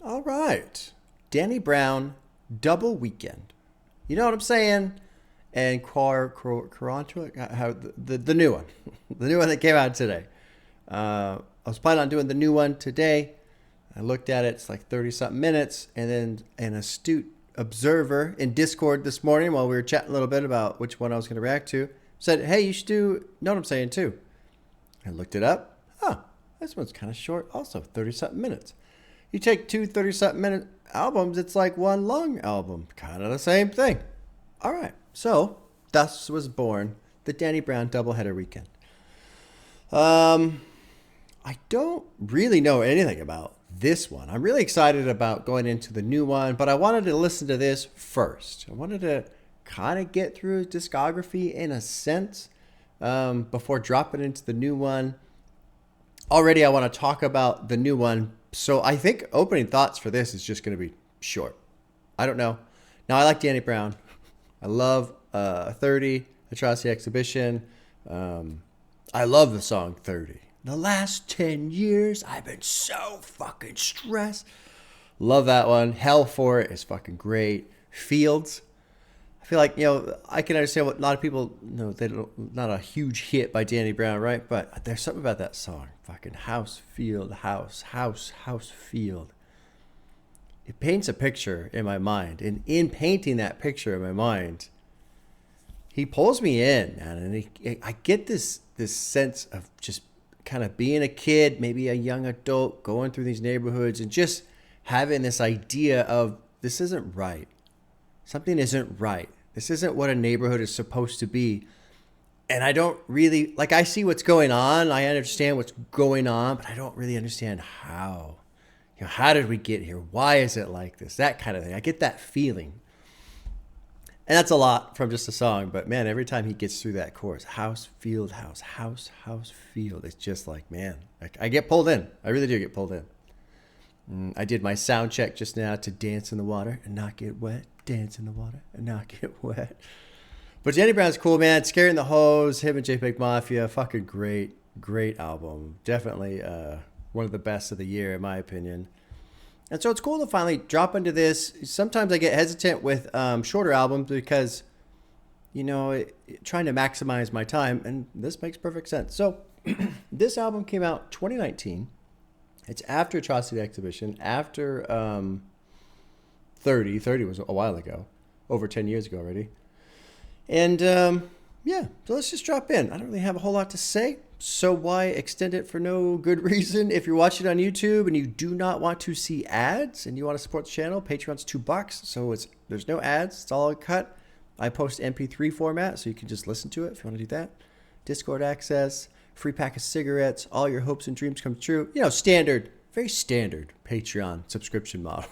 All right. Danny Brown, Double Weekend. You know what I'm saying? And Quaranta, how the new one. The new one that came out today. I was planning on doing the new one today. I looked at it. It's like 30-something minutes. And then an astute observer in Discord this morning while we were chatting a little bit about which one I was going to react to said, hey, you should do Know What I'm Saying too. I looked it up. Oh, this one's kind of short also, 30-something minutes. You take two 30-something minute albums, it's like one long album. Kind of the same thing. All right. So, thus was born the Danny Brown Doubleheader Weekend. I don't really know anything about this one. I'm really excited about going into the new one, but I wanted to listen to this first. I wanted to kind of get through his discography in a sense before dropping into the new one. Already I want to talk about the new one, so I think opening thoughts for this is just going to be short. I don't know. Now, I like Danny Brown. I love 30, Atrocity Exhibition. I love the song 30. The last 10 years, I've been so fucking stressed. Love that one. Hell for It is fucking great. Fields. I feel like, I can understand what a lot of people, not a huge hit by Danny Brown, right? But there's something about that song. Fucking house, field, house, field. It paints a picture in my mind. And in painting that picture in my mind, he pulls me in, man. And I get this sense of just kind of being a kid, maybe a young adult, going through these neighborhoods and just having this idea of this isn't right. Something isn't right. This isn't what a neighborhood is supposed to be. And I don't really, I see what's going on. I understand what's going on, but I don't really understand how. How did we get here? Why is it like this? That kind of thing. I get that feeling. And that's a lot from just a song. But, man, every time he gets through that chorus, house, field, house, field, it's just like, man, I get pulled in. I really do get pulled in. I did my sound check just now to Dance in the Water and Not Get Wet. Dance in the Water and Not Get Wet. But Danny Brown's cool, man. Scaring the Hoes, him and JPEG Mafia, fucking great album. Definitely one of the best of the year, in my opinion. And so it's cool to finally drop into this. Sometimes I get hesitant with shorter albums because, trying to maximize my time, and this makes perfect sense. So this album came out 2019. It's after Atrocity Exhibition, after 30. 30 was a while ago, over 10 years ago already. And so let's just drop in. I don't really have a whole lot to say. So why extend it for no good reason? If you're watching on YouTube and you do not want to see ads and you want to support the channel, Patreon's $2. So there's no ads. It's all cut. I post MP3 format, so you can just listen to it if you want to do that. Discord access, free pack of cigarettes, all your hopes and dreams come true. Standard, very standard Patreon subscription model.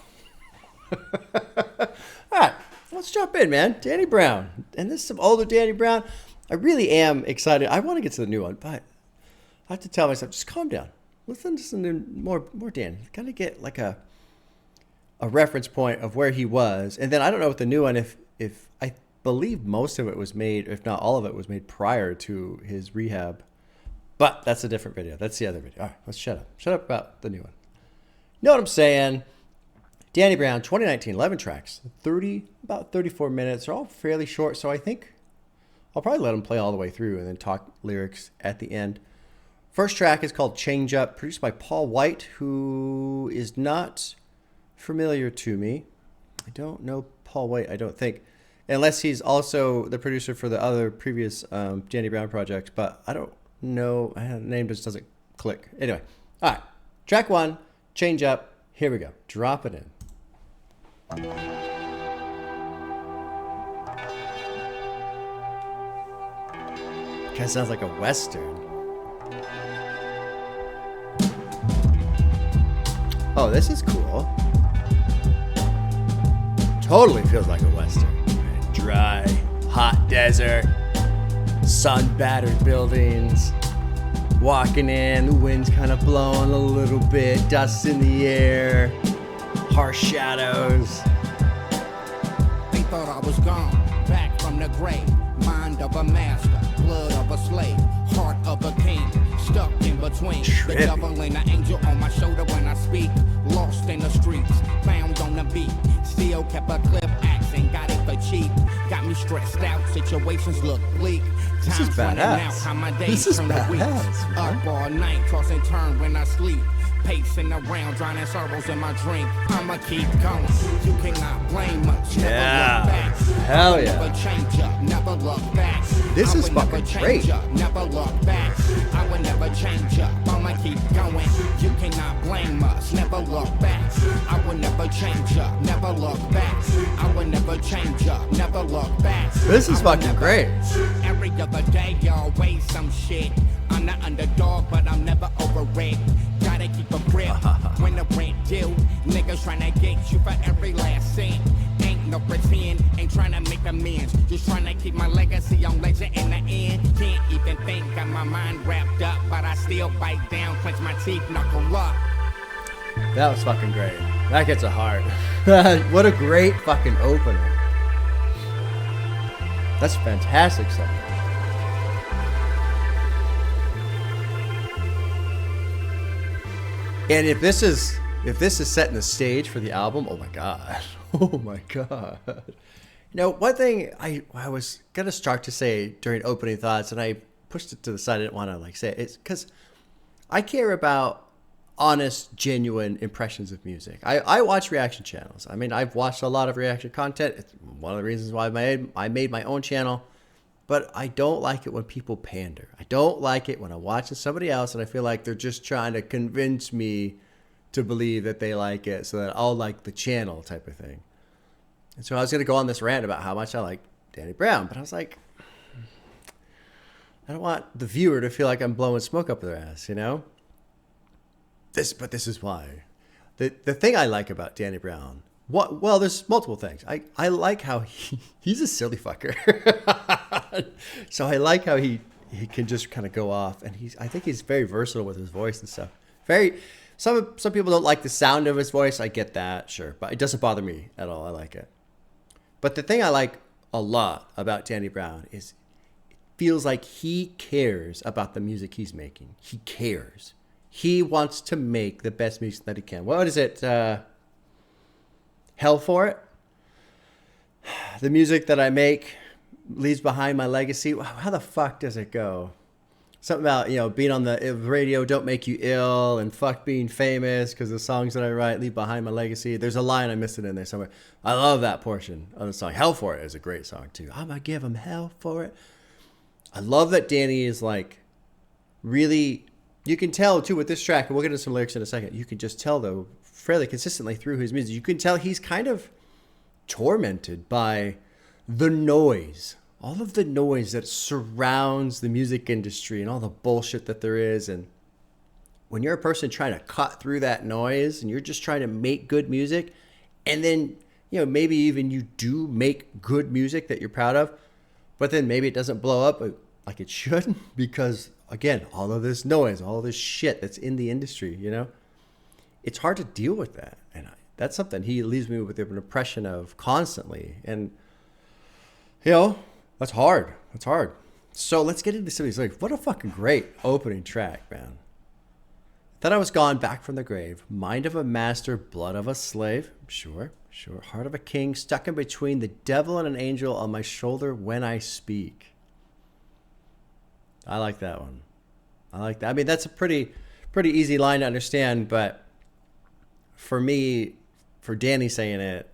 All right, let's jump in, man. Danny Brown. And this is some older Danny Brown. I really am excited. I want to get to the new one, but I have to tell myself, just calm down. Listen to some more Danny. Kind of get like a reference point of where he was. And then I don't know with the new one, if I believe most of it was made, if not all of it was made prior to his rehab. But that's a different video. That's the other video. All right, let's shut up. Shut up about the new one. Know what I'm saying? Danny Brown, 2019, 11 tracks, about 34 minutes. They're all fairly short, so I think I'll probably let them play all the way through and then talk lyrics at the end. First track is called Change Up, produced by Paul White, who is not familiar to me. I don't know Paul White, I don't think, unless he's also the producer for the other previous Danny Brown project, but I don't know. The name just doesn't click. Anyway, all right, track 1, Change Up. Here we go. Drop it in. Kind of sounds like a Western. Oh, this is cool. Totally feels like a Western. Dry, hot desert, sun-battered buildings. Walking in, the wind's kind of blowing a little bit, dust in the air, harsh shadows. They thought I was gone, back from the grave, mind of a master, blood of a slave, heart of a king, stuck in between. The devil and the angel on my shoulder when I speak, lost in the streets, beat. Still kept a clip axe and got it for cheap. Got me stressed out, situations look bleak. This is Time's running badass. out, how my This days is turn to weeks. badass, man. Up all night, toss and turn when I sleep. Pacing around, drowning sorrows in my drink. I'ma keep going. You cannot blame us. Never Yeah. look back. Hell I will yeah. Never change up. Never look back. This I is will never fucking change great. up, never look back. I will never change up. I'ma keep going. You cannot blame us. Never look back. I will never change up. Never look back. I will never change up. Never look back. This is I will fucking never- great. Every other day, always some shit. I'm the underdog, but I'm never over it. Gotta keep a grip when the rent due. Niggas tryna get you for every last cent. Ain't no pretend, ain't tryna make amends. Just tryna keep my legacy on legend in the end. Can't even think, got my mind wrapped up, but I still bite down, clench my teeth, knuckle up. That was fucking great. That gets a heart. What a great fucking opener. That's fantastic stuff. And if this is setting the stage for the album, oh my god. Oh my god. You know, one thing I was gonna start to say during opening thoughts, and I pushed it to the side, I didn't want to like say it, it's because I care about honest, genuine impressions of music. I watch reaction channels. I mean, I've watched a lot of reaction content. It's one of the reasons why I made my own channel. But I don't like it when people pander. I don't like it when I'm watching somebody else and I feel like they're just trying to convince me to believe that they like it so that I'll like the channel type of thing. And so I was going to go on this rant about how much I like Danny Brown, but I was like, I don't want the viewer to feel like I'm blowing smoke up their ass, you know? But this is why. The thing I like about Danny Brown, well, there's multiple things. I like how he's a silly fucker. So I like how he can just kind of go off, and I think he's very versatile with his voice and stuff. Some people don't like the sound of his voice. I get that, sure, but it doesn't bother me at all. I like it. But the thing I like a lot about Danny Brown is it feels like he cares about the music he's making. He cares. He wants to make the best music that he can. What is it? Hell for It? The music that I make leaves behind my legacy. How the fuck does it go? Something about, being on the radio don't make you ill, and fuck being famous because the songs that I write leave behind my legacy. There's a line, I missed it in there somewhere. I love that portion of the song. Hell for It is a great song too. I'm gonna give him hell for it. I love that Danny is like really, you can tell too with this track, and we'll get into some lyrics in a second. You can just tell though fairly consistently through his music, you can tell he's kind of tormented by the noise. All of the noise that surrounds the music industry and all the bullshit that there is. And when you're a person trying to cut through that noise and you're just trying to make good music, and then, maybe even you do make good music that you're proud of, but then maybe it doesn't blow up like it should because, again, all of this noise, all this shit that's in the industry, it's hard to deal with that. And that's something he leaves me with an impression of constantly. And, that's hard. That's hard. So let's get into some of these lyrics. What a fucking great opening track, man. Thought I was gone back from the grave. Mind of a master, blood of a slave. Sure. Heart of a king, stuck in between the devil and an angel on my shoulder when I speak. I like that one. I like that. I mean, that's a pretty easy line to understand, but for me, for Danny saying it,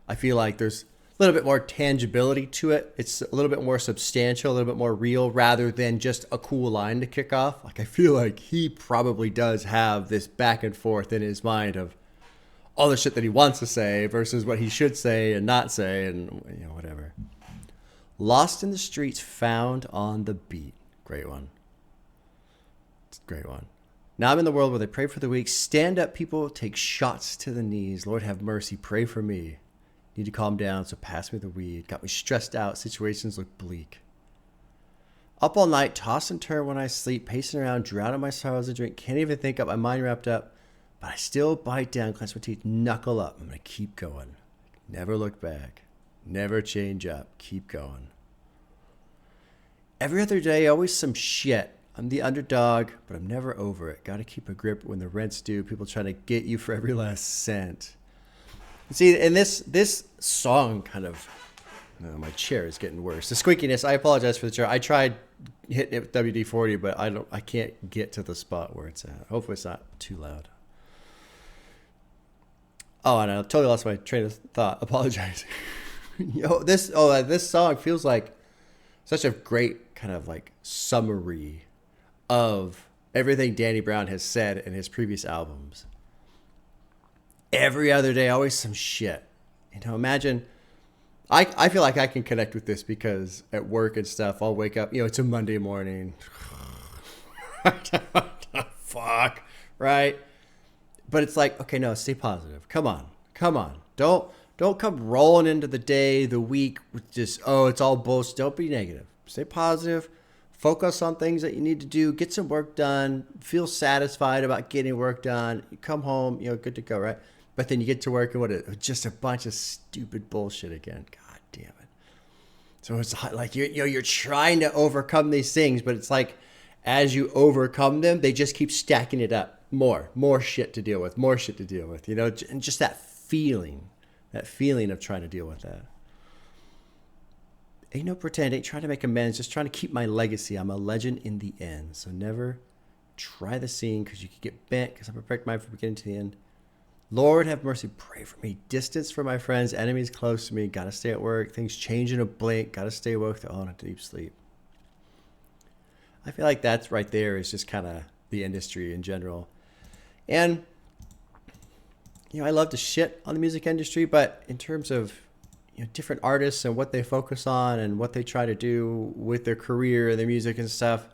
I feel like there's a little bit more tangibility to it. It's a little bit more substantial, a little bit more real, rather than just a cool line to kick off. Like, I feel like he probably does have this back and forth in his mind of all the shit that he wants to say versus what he should say and not say, and whatever. Lost in the streets, found on the beat. Great one. It's a great one. Now I'm in the world where they pray for the weak. Stand up, people. Take shots to the knees. Lord have mercy. Pray for me. Need to calm down, so pass me the weed. Got me stressed out. Situations look bleak. Up all night, toss and turn when I sleep. Pacing around, drowning my sorrows in drink. Can't even think, got my mind wrapped up. But I still bite down, clench my teeth, knuckle up. I'm going to keep going. Never look back. Never change up. Keep going. Every other day, always some shit. I'm the underdog, but I'm never over it. Got to keep a grip when the rent's due. People trying to get you for every last cent. See, and this song kind of, oh, my chair is getting worse. The squeakiness. I apologize for the chair. I tried hitting it with WD-40, but I can't get to the spot where it's at. Hopefully, it's not too loud. Oh, and I totally lost my train of thought. Apologize. This song feels like such a great kind of like summary of everything Danny Brown has said in his previous albums. Every other day, always some shit. Imagine. I feel like I can connect with this because at work and stuff, I'll wake up. It's a Monday morning. Fuck, right? But it's like, okay, no, stay positive. Come on. Don't come rolling into the day, the week with just, it's all bullshit. Don't be negative. Stay positive. Focus on things that you need to do. Get some work done. Feel satisfied about getting work done. You come home, good to go, right? But then you get to work and just a bunch of stupid bullshit again. God damn it. So it's like you're trying to overcome these things, but it's like as you overcome them, they just keep stacking it up. More shit to deal with, and just that feeling of trying to deal with that. Ain't no pretend, ain't trying to make amends, just trying to keep my legacy. I'm a legend in the end. So never try the scene because you could get bent because I'm prepared mind from beginning to the end. Lord have mercy, pray for me. Distance from my friends, enemies close to me. Gotta stay at work. Things change in a blink. Gotta stay woke to own a deep sleep. I feel like that's right there is just kind of the industry in general. And, I love to shit on the music industry, but in terms of different artists and what they focus on and what they try to do with their career and their music and stuff,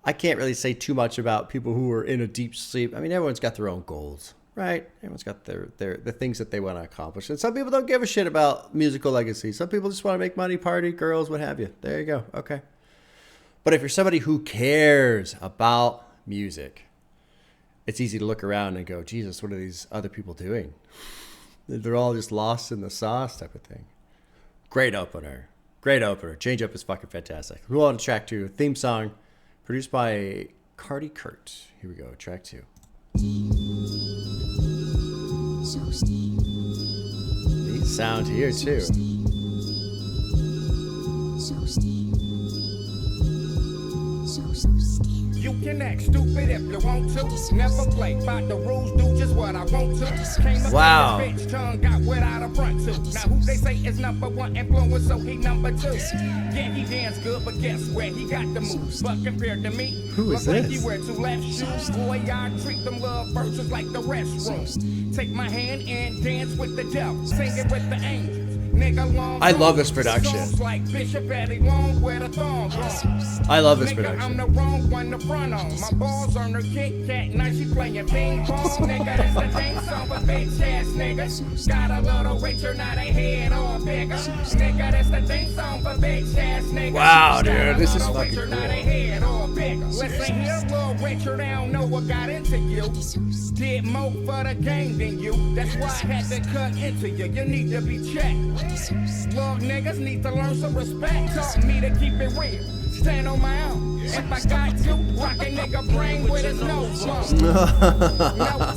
I can't really say too much about people who are in a deep sleep. I mean, everyone's got their own goals, right? Everyone's got the things that they want to accomplish. And some people don't give a shit about musical legacy. Some people just want to make money, party, girls, what have you. There you go. Okay. But if you're somebody who cares about music, it's easy to look around and go, Jesus, what are these other people doing? They're all just lost in the sauce type of thing. Great opener. Change Up is fucking fantastic. We're on track 2. Theme song produced by Cardi Kurt. Here we go. Track 2. Neat sound here too. You can act stupid if you want to. Never play by the rules, do just what I want to. Came Wow. Bitch tongue got without a front to. Now who they say is number 1 influence, so he number 2. Yeah, he dance good, but guess where he got the moves. But compared to me, who is look like this? he wear 2 left shoes. Boy, I treat them love verses like the restroom. Take my hand and dance with the devil, sing it with the angels. I love this production. Like Bishop Eddie Long, where the thong gone. I love this Nigga, production. I'm the wrong one to front on. My balls on her Kit Kat, now she playing ping pong. Nigga, that's the thing song for bitch ass niggas. Got a little richer, now they head all bigger. Nigga, that's the thing song for bitch ass niggas. Wow, dude, this is fucking richer, cool. Now they head all bigger. Listen here, little richer, they don't know what got into you. Did more for the game than you. That's why I had to cut into you. You need to be checked. Little niggas need to learn some respect. Taught me to keep it real. Stand on my own. If I got to, rock a nigga brain with his nose long. No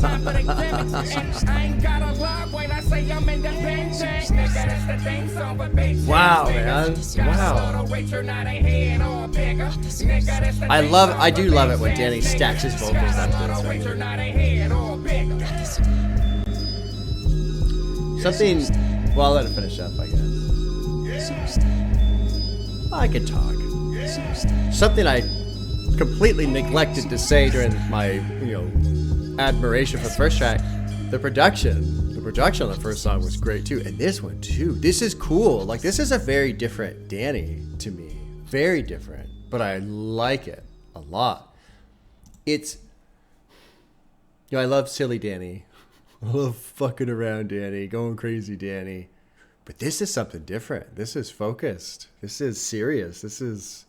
time for the gimmicks. And I ain't gotta lie when I say I'm independent. Nigga, that's the thing song for bitch. Wow, man. Wow. I do love it when Danny stacks his vocals like this right here. Something, well, I'll let it finish up, I guess. I could talk. Something I completely neglected to say during my, admiration for the first track, the production. The production on the first song was great too, and this one too. This is cool. Like, this is a very different Danny to me. Very different, but I like it a lot. It's, I love silly Danny. I love fucking around Danny, going crazy Danny. But this is something different. This is focused. This is serious. This is,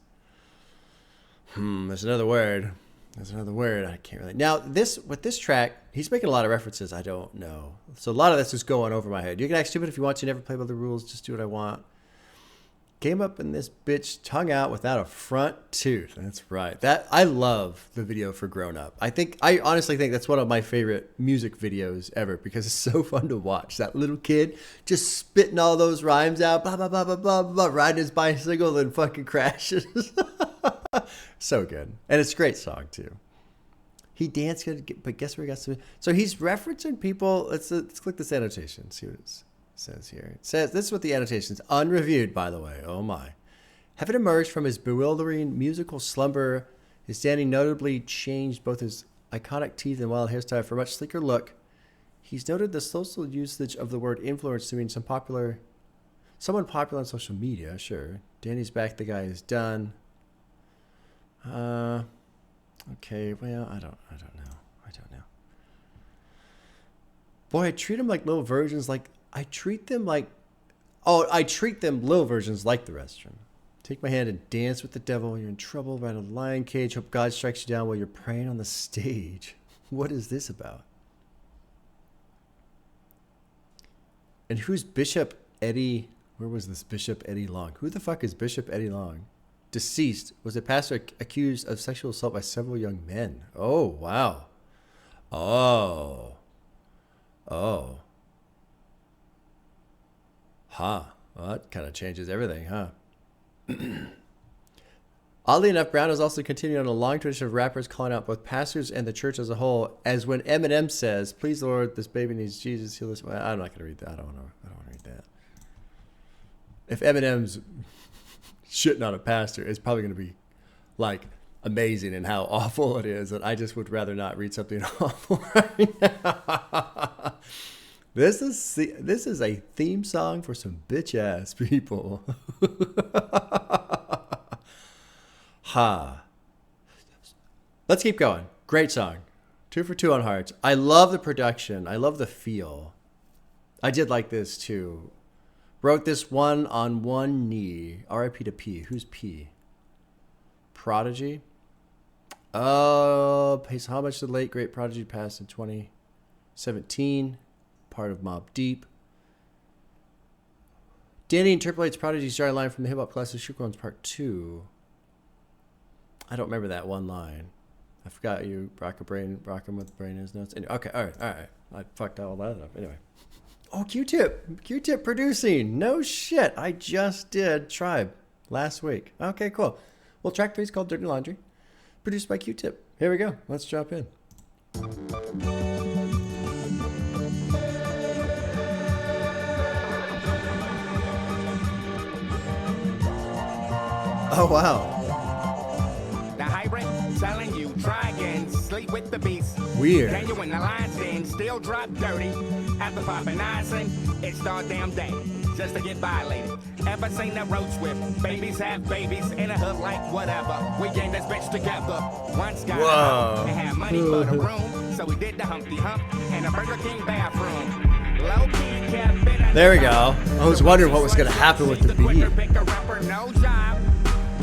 there's another word. I can't really. Now, with this track, he's making a lot of references I don't know. So a lot of this is going over my head. You can act stupid if you want to. Never play by the rules. Just do what I want. Came up in this bitch tongue out without a front tooth. That's right. That I love the video for Grown Up. I honestly think that's one of my favorite music videos ever because it's so fun to watch. That little kid just spitting all those rhymes out, blah blah blah blah blah blah, riding his bicycle and fucking crashes. So good. And it's a great song too. He danced good, but guess where he got some. So he's referencing people. Let's click this annotation. See what it says here. It says, this is what the annotation is. Unreviewed, by the way. Oh my. Having emerged from his bewildering musical slumber, his standing notably changed both his iconic teeth and wild hairstyle for a much sleeker look. He's noted the social usage of the word influence to mean someone popular on social media. Sure. Danny's back. The guy is done. Okay, well, I don't know. Boy, I treat them like little versions. I treat them little versions like the restroom. Take my hand and dance with the devil. You're in trouble by a lion cage. Hope God strikes you down while you're praying on the stage. What is this about? And who's Bishop Eddie? Where was this Bishop Eddie Long? Who the fuck is Bishop Eddie Long? Deceased, was a pastor accused of sexual assault by several young men. Oh, wow. Oh. Huh. Well, that kind of changes everything, huh? Oddly enough, Brown has also continued on a long tradition of rappers calling out both pastors and the church as a whole, as when Eminem says, "Please, Lord, this baby needs Jesus, heal this." Well, I'm not going to read that. I don't want to read that. If Eminem's shitting on a pastor, it's probably going to be amazing and how awful it is, and I just would rather not read something awful right now. This is a theme song for some bitch ass people. Ha. Let's keep going. Great song. 2 for 2 on Hearts. I love the production. I love the feel. I did like this too. Wrote this one on one knee. R.I.P. to P. Who's P? Prodigy. Pays homage to the late great Prodigy, passed in 2017. Part of Mobb Deep. Danny interpolates Prodigy's starting line from the hip hop classic Shook Ones Part 2. I don't remember that one line. I forgot you rock him with brain in his notes. Anyway, okay, all right. I fucked all that up. Anyway. Oh, Q-Tip producing. No shit. I just did Tribe last week. Okay, cool. Well, track 3 is called Dirty Laundry, produced by Q-Tip. Here we go. Let's jump in. Oh, wow. The hybrid telling you, try again, sleep with the beast. Weird. Then you in the lines in, still drop dirty. After popping icing, it's all damn day just to get violated. Ever seen that road with babies have babies in a hood like whatever? We gang this bitch together. Once got and had money for the room, so we did the Humpty Hump in a Burger King bathroom. Low key kept it. There we go. I was wondering what was going to happen with the beat. Pick a rapper, no job.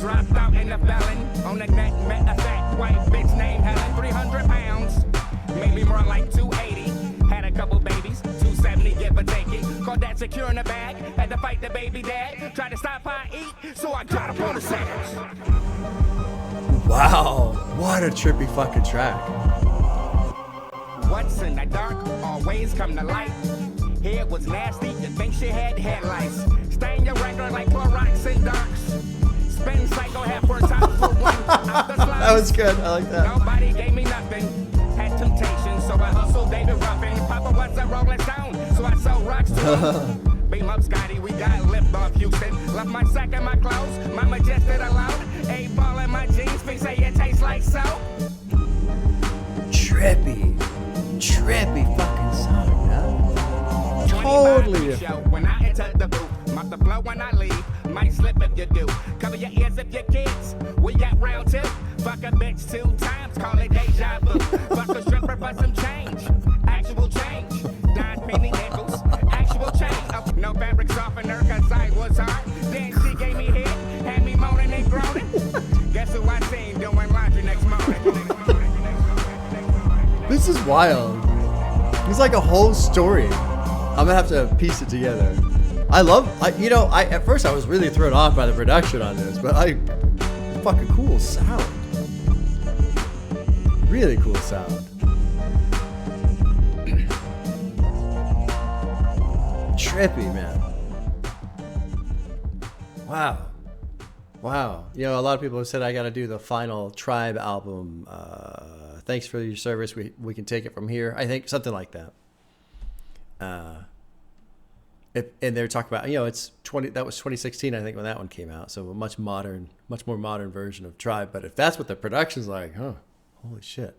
Dropped out in the felon on the net, met a fat white bitch named Helen, 300 pounds, maybe more like 280. Had a couple babies, 270, give or take it. Called that secure in the bag, had to fight the baby dad. Tried to stop how I eat, so I got up on the sandwich. Wow, what a trippy fucking track. What's in the dark always come to light. Hair was nasty, you think she had headlights. Stain your record like Clorox and Darks. Spin cycle half for time for one. That was good. I like that. Nobody gave me nothing. Had temptation, so I hustled David Ruffin. Papa was a Rolling Stone, so I sold rocks to him. Beam up Scotty, we got lift off Houston. Left my sack and my clothes, my majestic allowed. 8 ball in my jeans, they say it tastes like soap. Trippy fucking song, huh? Totally different. When I enter the booth, mop the flow when I leave. Might slip if you do. Cover your ears if your kids. We got round 2. Fuck a bitch 2 times, call it deja vu. Fuck a stripper for some change. Actual change. Dime penny nickels. Actual change. No fabric softener, cause I was hard. Then she gave me head, had me moaning and groaning. Guess who I seen doing laundry next morning? This is wild. It's like a whole story. I'm gonna have to piece it together. At first I was really thrown off by the production on this, but fucking cool sound. Really cool sound. Trippy, man. Wow. You know, a lot of people have said I got to do the final Tribe album. Thanks for your service. We can take it from here. I think something like that. And they're talking about, it's 20. That was 2016, I think, when that one came out. So a much more modern version of Tribe. But if that's what the production's like, holy shit.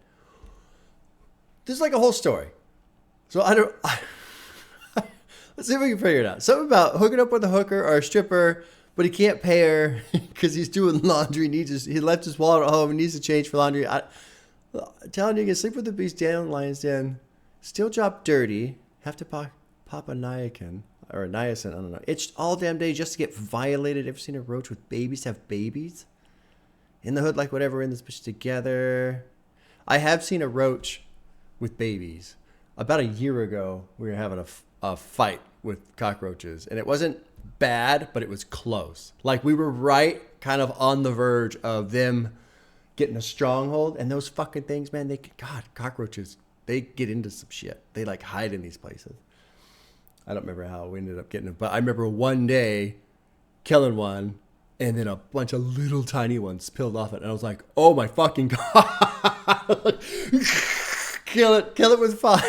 This is like a whole story. So let's see if we can figure it out. Something about hooking up with a hooker or a stripper, but he can't pay her because he's doing laundry. He left his wallet at home and needs to change for laundry. I'm telling you can sleep with the beast down, lion's den, still drop dirty, have to pop a niacin or a niacin, I don't know. Itched all damn day just to get violated. Ever seen a roach with babies have babies? In the hood, like whatever, in this bitch together. I have seen a roach with babies. About a year ago, we were having a fight with cockroaches, and it wasn't bad, but it was close. Like we were right kind of on the verge of them getting a stronghold, and those fucking things, man, cockroaches, they get into some shit. They like hide in these places. I don't remember how we ended up getting them, but I remember one day killing one, and then a bunch of little tiny ones peeled off it, and I was like, oh my fucking God. Kill it with fire.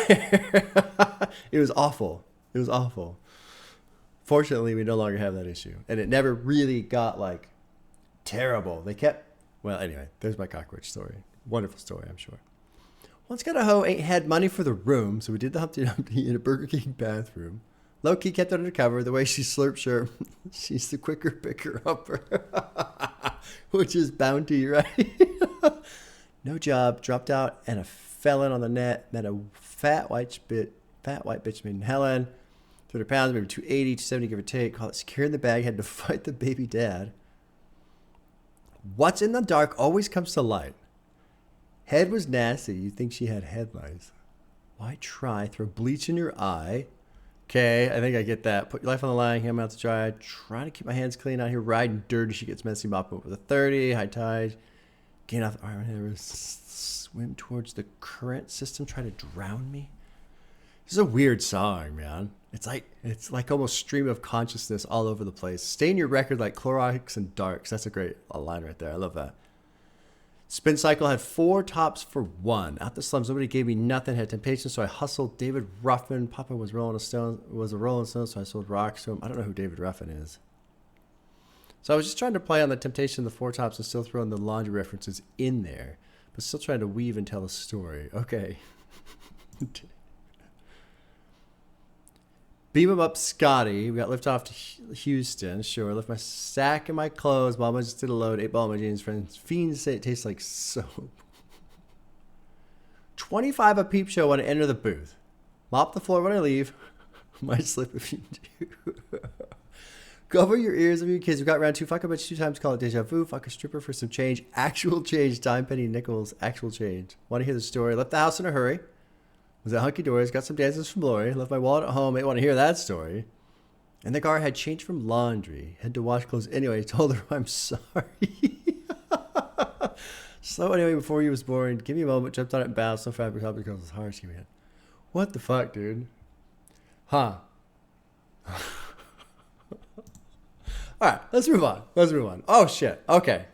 It was awful. Fortunately, we no longer have that issue. And it never really got like terrible. Anyway, there's my cockroach story. Wonderful story, I'm sure. Once got a hoe ain't had money for the room, so we did the Humpty Dumpty in a Burger King bathroom. Low key kept it undercover. The way she slurps her, she's the quicker picker upper, which is bounty, right? No job, dropped out, and a felon on the net. Met a fat white bitch named Helen. 200 pounds, maybe 280, 270, give or take. Call it secure in the bag. Had to fight the baby dad. What's in the dark always comes to light. Head was nasty. You think she had headlines. Why try? Throw bleach in your eye. Okay, I think I get that. Put your life on the line. Hang out to dry. Trying to keep my hands clean out here. Riding dirty. She gets messy. Mop up with a 30. High tide. Gain off the arm. Swim towards the current system. Try to drown me. This is a weird song, man. It's like almost stream of consciousness all over the place. Stain your record like Clorox and Darks. That's a great line right there. I love that. Spin Cycle had 4 tops for 1. Out the slums, nobody gave me nothing. Had temptation, so I hustled. David Ruffin. Papa was a Rolling Stone, so I sold rocks to him. I don't know who David Ruffin is. So I was just trying to play on the temptation of the 4 tops and still throwing the laundry references in there, but still trying to weave and tell a story. Okay. Beam him up, Scotty. We got lift off to Houston. Sure. Lift my sack and my clothes. Mama just did a load. 8 ball of my jeans. Friends. Fiends say it tastes like soap. 25 a peep show when I enter the booth. Mop the floor when I leave. Might slip if you do. Cover your ears of your kids. We got round 2. Fuck a bitch 2 times. Call it deja vu. Fuck a stripper for some change. Actual change. Dime, penny, nickels. Actual change. Want to hear the story? Left the house in a hurry. Was at Hunky Dory's, got some dances from Lori, left my wallet at home, ain't want to hear that story. And the car had changed from laundry, had to wash clothes anyway, told her I'm sorry. Slow anyway before he was born, give me a moment, jumped on it and bounced, so fast because it was harsh, man. What the fuck, dude? Huh. Alright, let's move on. Oh shit, okay.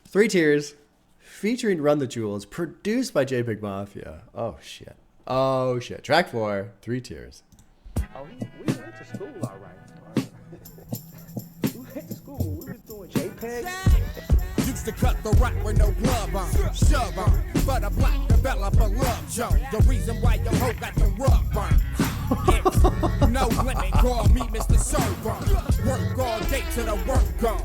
3 Tearz, featuring Run the Jewels, produced by JPEG Mafia. Oh shit. Track 4, 3 Tearz. Oh, we went to school, all right. We went to school. We was doing JPEG. Used to cut the rock with no glove on, shove on, but a black developer love joke. The reason why your hoe got the rug burn. It's no limit, call me Mr. Sober. Work all day to the work gone.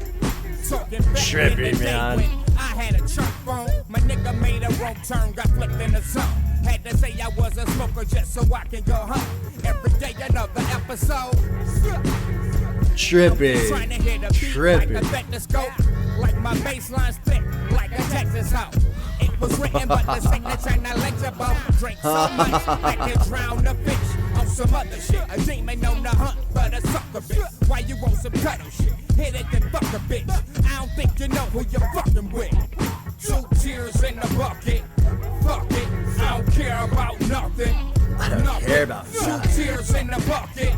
Talking back Trippy, in the man. day when I had a chunk phone. My nigga made a wrong turn, got flipped in the zone. Had to say I was a smoker just so I can go home. Every day another episode. Trippy. Trying to hit a beat like a stethoscope. Like my bassline's thick, like a Texas hoe. It was written, but the signature not legible. Drink so much that can drown the fish. on some other shit. A demon on the hunt, but a sucker bitch. Why you want some cuddle shit? Hit it then fuck a bitch. I don't think you know who you're fucking with. 2 tears in the bucket. Fuck it. I don't care about nothing. I don't care about 2 nothing. tears in the bucket.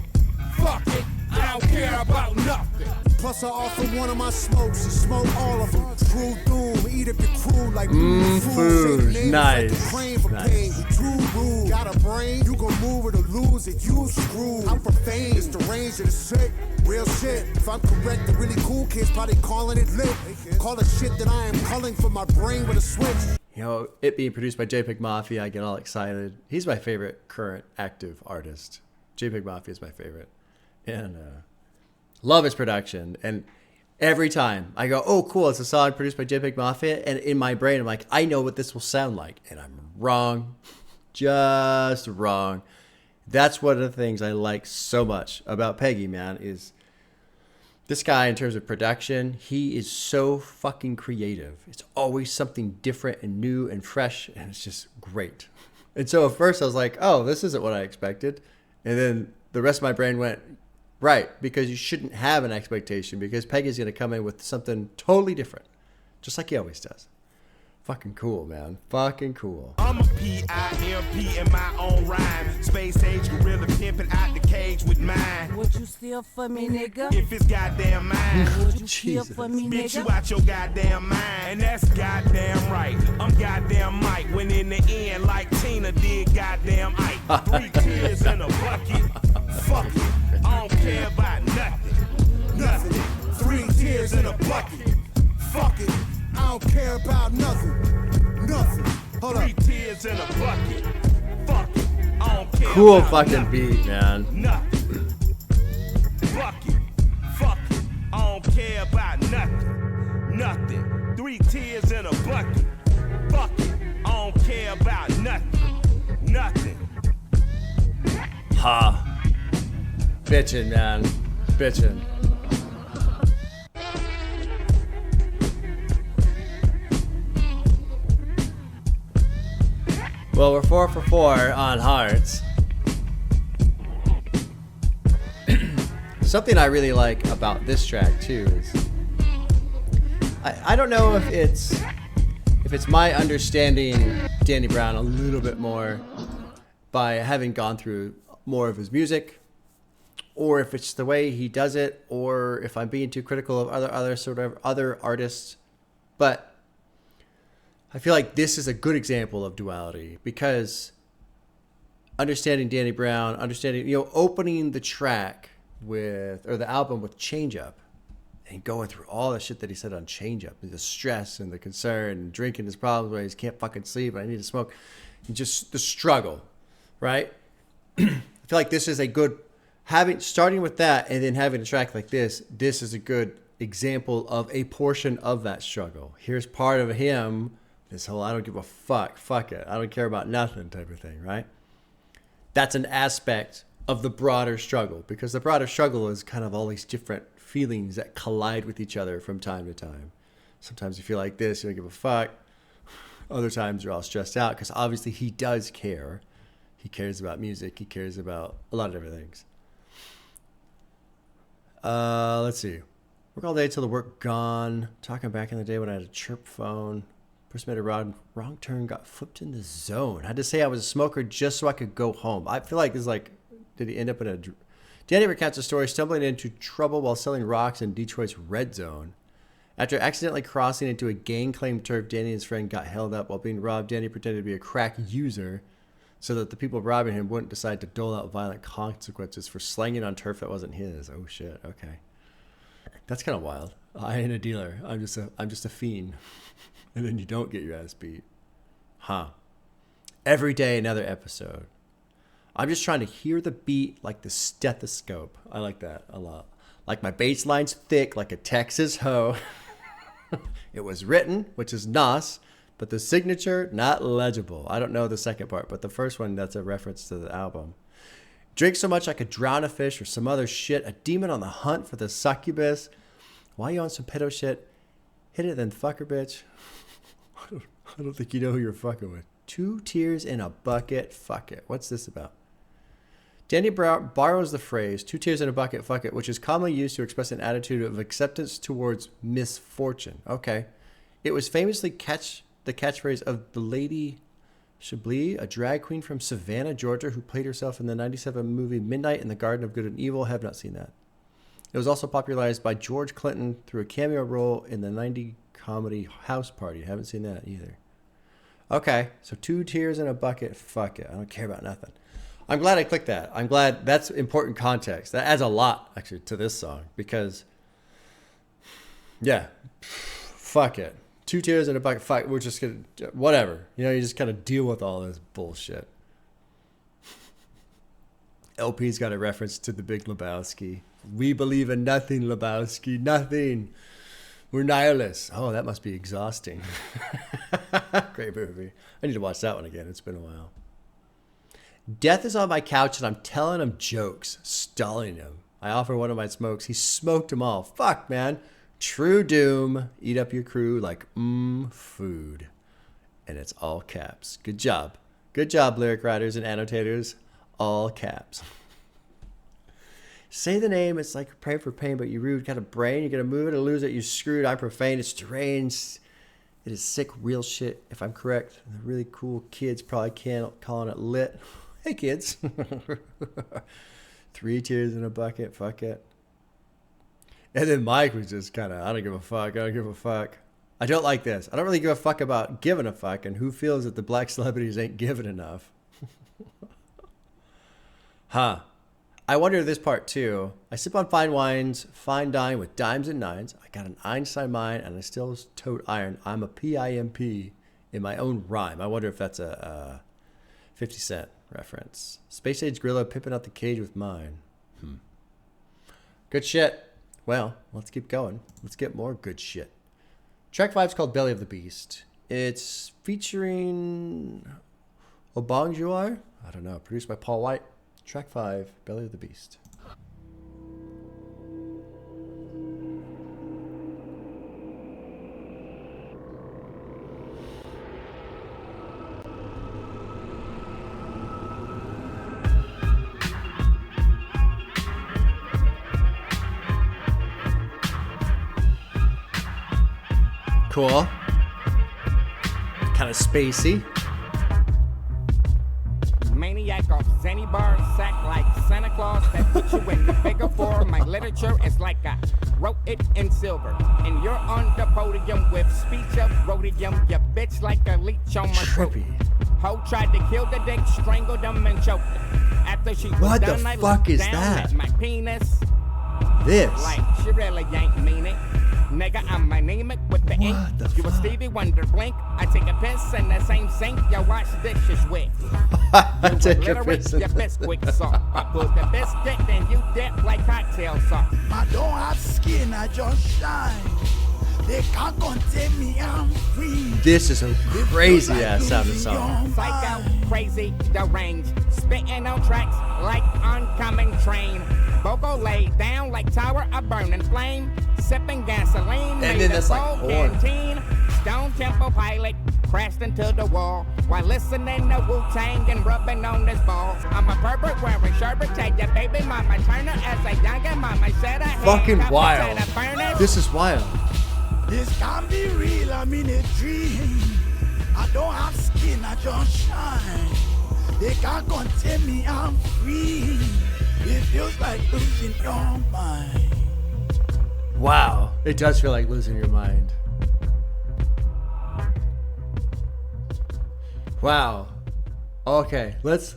Fuck it. I don't care about nothing. Plus I offer one of my smokes and smoke all of them. True doom, eat up your crew like food. Nice. Nice. True rude. Got a brain, you gon' move it or lose it. You screwed. I'm for fame, it's the range of the sick. Real shit. If I'm correct, the really cool kids probably calling it lit. Call it shit that I am calling for my brain with a switch. You know, it being produced by JPEG Mafia, I get all excited. He's my favorite current active artist. JPEG Mafia is my favorite. And love his production. And every time I go, oh, cool, it's a song produced by JPEG Mafia. And in my brain, I'm like, I know what this will sound like. And I'm wrong. Just wrong. That's one of the things I like so much about Peggy, man, is this guy, in terms of production, he is so fucking creative. It's always something different and new and fresh. And it's just great. And so at first I was like, oh, this isn't what I expected. And then the rest of my brain went, right, because you shouldn't have an expectation because Peggy's going to come in with something totally different, just like he always does. Fucking cool, man. Fucking cool. I'm a P-I-M-P in my own rhyme. Space age gorilla pimping out the cage with mine. Would you steal for me, nigga? If it's goddamn mine. Would you steal for me, Bitch, you nigga? out your goddamn mind. And that's goddamn right. I'm goddamn Mike. When in the end, like Tina did goddamn Ike. 3 tears in a bucket. Fuck it. I don't care about nothing. Nothing. 3 tears in a bucket. Fuck it. I don't care about nothing. Nothing. Hold 3 up. tears in a bucket. Fuck it. I don't care Cool about fucking nothing. beat, man. Nothing. Fuck it. Fuck it. I don't care about nothing. Nothing. 3 tears in a bucket. Fuck it. I don't care about nothing. Nothing. Ha. Bitchin', man. Bitchin'. Well, we're 4 for 4 on hearts. Something I really like about this track too is I don't know if it's my understanding Danny Brown a little bit more by having gone through more of his music, or if it's the way he does it, or if I'm being too critical of other artists, but I feel like this is a good example of duality because understanding Danny Brown, opening the track or the album with Change Up and going through all the shit that he said on Change Up, the stress and the concern and drinking his problems where he can't fucking sleep, I need to smoke, and just the struggle, right? I feel like this is a good, starting with that and then having a track like this is a good example of a portion of that struggle. Here's part of him. This whole I don't give a fuck it, I don't care about nothing type of thing, right? That's an aspect of the broader struggle because the broader struggle is kind of all these different feelings that collide with each other from time to time. Sometimes you feel like this, you don't give a fuck. Other times you're all stressed out because obviously he does care. He cares about music. He cares about a lot of different things. Let's see. Work all day till the work gone. Talking back in the day when I had a chirp phone. First made a wrong turn, got flipped in the zone. Had to say I was a smoker just so I could go home. I feel like it's like, did he end up in a... Danny recounts a story stumbling into trouble while selling rocks in Detroit's red zone. After accidentally crossing into a gang-claimed turf, Danny and his friend got held up while being robbed. Danny pretended to be a crack user so that the people robbing him wouldn't decide to dole out violent consequences for slanging on turf that wasn't his. Oh shit, okay. That's kind of wild. I ain't a dealer. I'm just a fiend. And then you don't get your ass beat. Huh. Every day, another episode. I'm just trying to hear the beat like the stethoscope. I like that a lot. Like my bass line's thick like a Texas hoe. It was written, which is Nas, but the signature, not legible. I don't know the second part, but the first one, that's a reference to the album. Drink so much I could drown a fish or some other shit. A demon on the hunt for the succubus. Why you on some pedo shit? Hit it then, fucker, bitch. I don't think you know who you're fucking with. 2 tears in a bucket. Fuck it. What's this about? Danny borrows the phrase, 2 tears in a bucket, fuck it, which is commonly used to express an attitude of acceptance towards misfortune. Okay. It was famously the catchphrase of the Lady Chablis, a drag queen from Savannah, Georgia, who played herself in the 1997 movie Midnight in the Garden of Good and Evil. Have not seen that. It was also popularized by George Clinton through a cameo role in the 90s comedy House Party. Haven't seen that either. Okay, so 2 tears in a bucket, fuck it. I don't care about nothing. I'm glad I clicked that. I'm glad that's important context. That adds a lot, actually, to this song because, yeah, fuck it. 2 tears in a bucket, fuck, we're just going to, whatever. You know, you just kind of deal with all this bullshit. LP's got a reference to the Big Lebowski. We believe in nothing, Lebowski, nothing. We're nihilists. Oh, that must be exhausting. Great movie. I need to watch that one again. It's been a while. Death is on my couch and I'm telling him jokes, stalling him. I offer one of my smokes. He smoked them all. Fuck, man. True doom. Eat up your crew like food. And it's all caps. Good job. Good job, lyric writers and annotators. All caps. Say the name. It's like praying for pain, but you rude. Got a brain. You're going to move it or lose it. You're screwed. I'm profane. It's deranged. It is sick, real shit, if I'm correct. The really cool kids probably can't calling it lit. Hey, kids. 3 tears in a bucket. Fuck it. And then Mike was just kind of, I don't give a fuck. I don't give a fuck. I don't like this. I don't really give a fuck about giving a fuck and who feels that the black celebrities ain't giving enough. Huh. I wonder this part too. I sip on fine wines, fine dine with dimes and nines. I got an Einstein mind and I still tote iron. I'm a PIMP in my own rhyme. I wonder if that's a 50 Cent reference. Space Age Gorilla pipping out the cage with mine. Good shit. Well, let's keep going. Let's get more good shit. Track 5 is called Belly of the Beast. It's featuring Obongjuar. I don't know. Produced by Paul White. Track 5, Belly of the Beast. Cool. Kind of spacey. Maniac off Zenny bar, sack like Santa Claus that put you in the figure four. My literature is like I wrote it in silver. And you're on the podium with speech of rhodium. You bitch like a leech on my throat. Ho tried to kill the dick, strangled him and choked him. After she was what done, the I fuck looked is down that? at my penis. This. Like she really ain't mean it. Nigga, I'm anemic with the ink. The You a fuck? Stevie Wonder blink. I take a piss in the same sink you wash dishes with. I You take a illiterate, piss. your biscuit sauce. I put the biscuit, then you dip like cocktail sauce. I don't have skin, I just shine. They can't contain me, I'm free. This is a crazy ass sounding song. Psycho, crazy, deranged. Spitting on tracks like oncoming train. Bogo laid down like tower of burning flame. Sipping gasoline, And made then a that's like bold horn. canteen. Stone Temple pilot crashed into the wall while listening to Wu-Tang and rubbing on his balls. I'm a pervert wearing sherbet. Tell your baby mama Turner as a youngin' mama said I Fucking wild. This is wild. This can't be real, I'm in a dream. I don't have skin, I just shine. They can't contain me, I'm free. It feels like losing your mind. Wow. It does feel like losing your mind. Wow. Okay, let's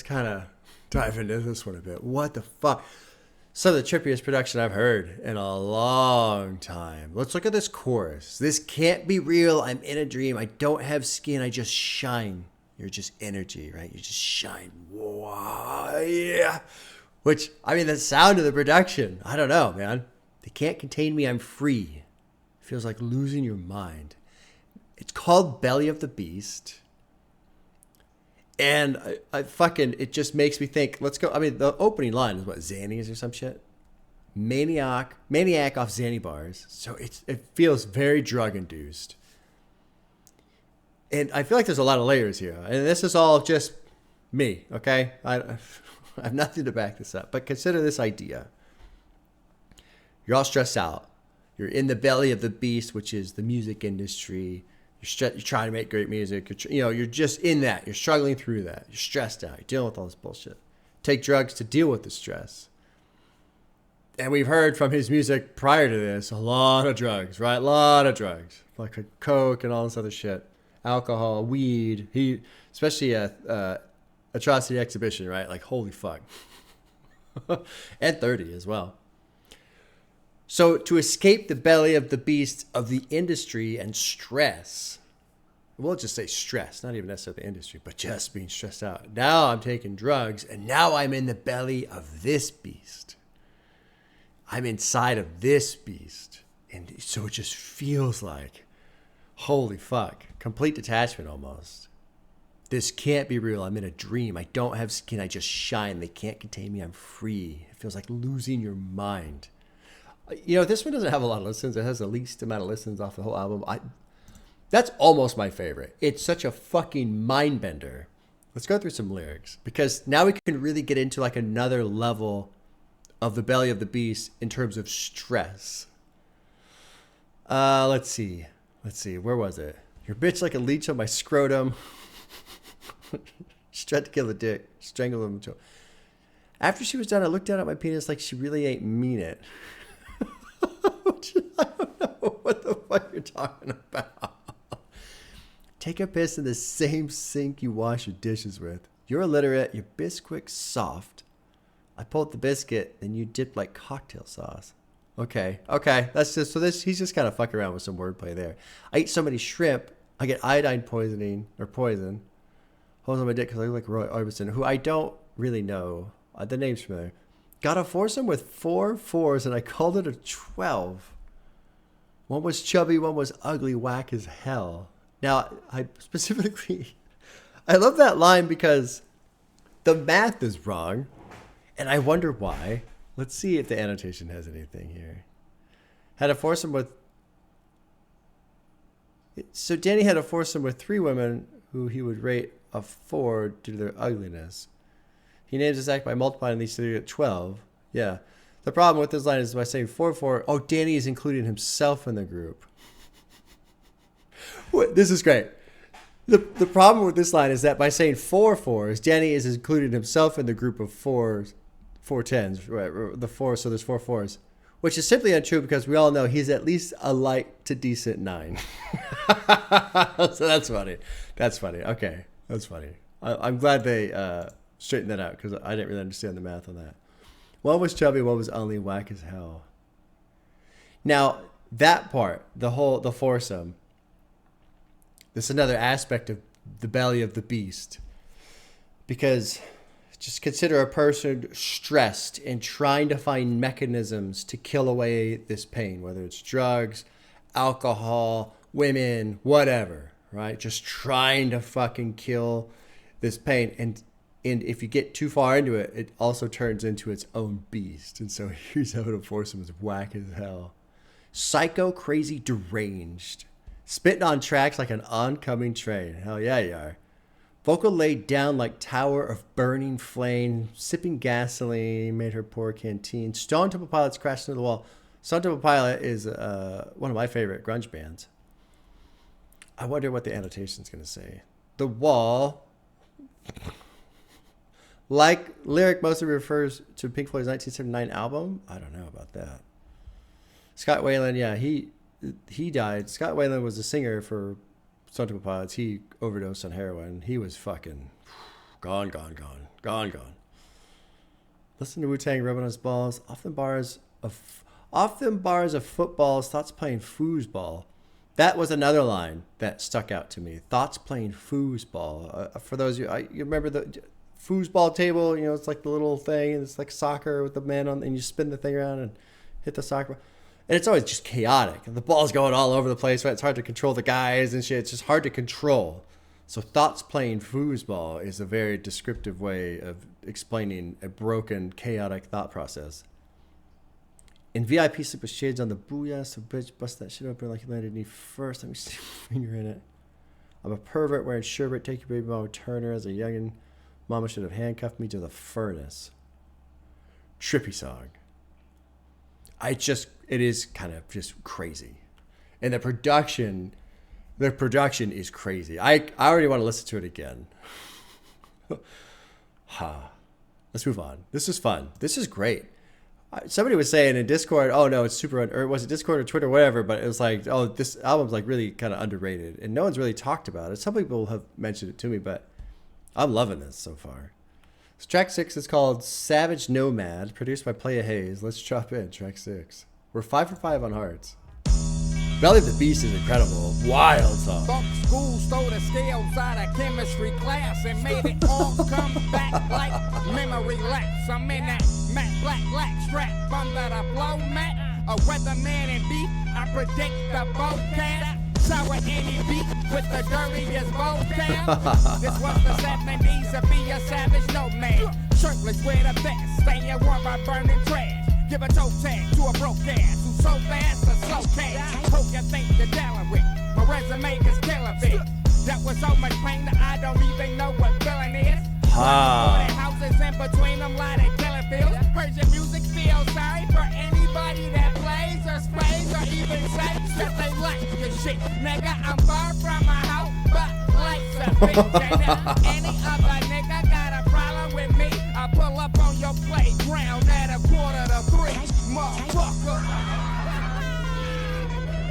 kind of dive into this one a bit. What the fuck? Some of the trippiest production I've heard in a long time. Let's look at this chorus. This can't be real. I'm in a dream. I don't have skin. I just shine. You're just energy, right? You just shine. Wow. Yeah. Which, I mean, the sound of the production. I don't know, man. They can't contain me. I'm free. Feels like losing your mind. It's called Belly of the Beast. And I fucking, it just makes me think, let's go. I mean, the opening line is what, Xannies or some shit? Maniac off Xanny bars. So it feels very drug induced. And I feel like there's a lot of layers here. And this is all just me, okay? I have nothing to back this up, but consider this idea. You're all stressed out. You're in the belly of the beast, which is the music industry. You're trying to make great music. You're just in that. You're struggling through that. You're stressed out. You're dealing with all this bullshit. Take drugs to deal with the stress. And we've heard from his music prior to this, a lot of drugs, right? A lot of drugs, like coke and all this other shit, alcohol, weed. Especially Atrocity exhibition, right? Like, holy fuck. And 30 as well. So to escape the belly of the beast of the industry and stress, we'll just say stress, not even necessarily the industry, but just being stressed out. Now I'm taking drugs, and now I'm in the belly of this beast. I'm inside of this beast. And so it just feels like, holy fuck, complete detachment almost. This can't be real. I'm in a dream. I don't have skin. I just shine. They can't contain me. I'm free. It feels like losing your mind. This one doesn't have a lot of listens. It has the least amount of listens off the whole album. That's almost my favorite. It's such a fucking mind bender. Let's go through some lyrics, because now we can really get into like another level of the belly of the beast in terms of stress. Let's see. Where was it? Your bitch like a leech on my scrotum. She tried to kill the dick. Strangle him. After she was done, I looked down at my penis like she really ain't mean it. I don't know what the fuck you're talking about. Take a piss in the same sink you wash your dishes with. You're illiterate. Your Bisquick soft. I pulled the biscuit, then you dipped like cocktail sauce. Okay. That's just, so this, he's just kind of fucking around with some wordplay there. I eat so many shrimp, I get iodine poisoning, or poison. Holes on my dick because I look like Roy Orbison, who I don't really know. The name's familiar. Got a foursome with 4 4s, and I called it a 12. One was chubby, one was ugly, whack as hell. Now, I love that line because the math is wrong, and I wonder why. Let's see if the annotation has anything here. Had a foursome with... So Danny had a foursome with 3 women who he would rate a 4 due to their ugliness. He names his act by multiplying these 3 at 12. Yeah. The problem with this line is by saying 4 4. Oh, Danny is including himself in the group. This is great. The problem with this line is that by saying 4 4s, Danny is including himself in the group of 4 10s. Right? The 4, so there's 4 4s. Which is simply untrue because we all know he's at least a light to decent 9. So that's funny. Okay. That's funny. I'm glad they straightened that out because I didn't really understand the math on that. One was chubby, one was only whack as hell. Now, that part, the foursome, this is another aspect of the belly of the beast. Because just consider a person stressed and trying to find mechanisms to kill away this pain, whether it's drugs, alcohol, women, whatever, right? Just trying to fucking kill this pain. And if you get too far into it, it also turns into its own beast. And so here's how to force him as whack as hell. Psycho, crazy, deranged. Spitting on tracks like an oncoming train. Hell yeah, you are. Vocal laid down like tower of burning flame. Sipping gasoline made her pour canteen. Stone Temple Pilots crashed into the wall. Stone Temple Pilot is one of my favorite grunge bands. I wonder what the annotation's going to say. The wall... Like lyric mostly refers to Pink Floyd's 1979 album. I don't know about that. Scott Weiland, yeah, he died. Scott Weiland was the singer for Stone Temple Pilots. He overdosed on heroin. He was fucking gone. Listen to Wu-Tang rubbing on his balls. Often bars of footballs. Thoughts playing foosball. That was another line that stuck out to me. Thoughts playing foosball. For those of you, you remember the foosball table? It's like the little thing, and it's like soccer with the men on, and you spin the thing around and hit the soccer ball. And it's always just chaotic. And the ball's going all over the place, right? It's hard to control the guys and shit. It's just hard to control. So thoughts playing foosball is a very descriptive way of explaining a broken, chaotic thought process. In VIP, sleep with shades on the booyah, so bitch, bust that shit open like you landed knee first. Let me stick my finger in it. I'm a pervert wearing sherbet, take your baby mama Turner as a youngin'. Mama should have handcuffed me to the furnace. Trippy song. It is kind of just crazy. And the production is crazy. I already want to listen to it again. Let's move on. This is fun. This is great. Somebody was saying in Discord, oh no, it's super, or was it Discord or Twitter, whatever, but it was like, oh, this album's like really kind of underrated. And no one's really talked about it. Some people have mentioned it to me, but I'm loving this so far. So track 6 is called Savage Nomad, produced by Eyez. Let's chop in track 6. We're 5 for 5 on Hearts. Belly of the Beast is incredible. Wild song. Fuck school, stole the scales out of chemistry class and made it all come back like memory lapse. I'm in that matte black strap under the flow mat. A weatherman in beef, I predict the vocab. Sour any beat with the dirtiest vocab. This was the 70s to be a savage nomad. Shirtless with a vest, staying warm by burning trash. Give a toe tag to a broke ass who's so fast a slow cash. Hope you think you're dealing with. My resume is killing it. That was so much pain that I don't even know what feeling is. Houses in between them like they killing fields. Persian music feels sorry for anybody that plays or sprays or even says that they like your shit. Nigga, I'm far from my house, but life's a bitch. And any other nigga got a problem with me, I pull up on your playground at 2:45, motherfucker.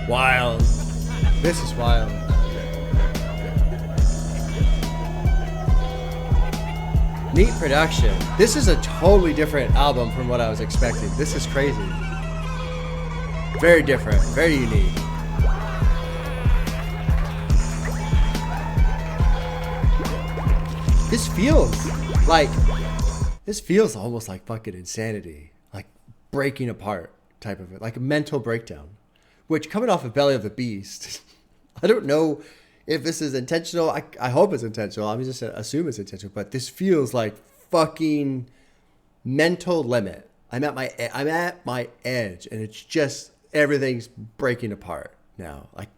Wild. This is wild. Neat production. This is a totally different album from what I was expecting. This is crazy. Very different. Very unique. This feels almost like fucking insanity. Like breaking apart type of it. Like a mental breakdown. Which, coming off of Belly of the Beast, I don't know if this is intentional. I hope it's intentional. I'm just assume it's intentional. But this feels like fucking mental limit. I'm at my edge, and it's just everything's breaking apart now. Like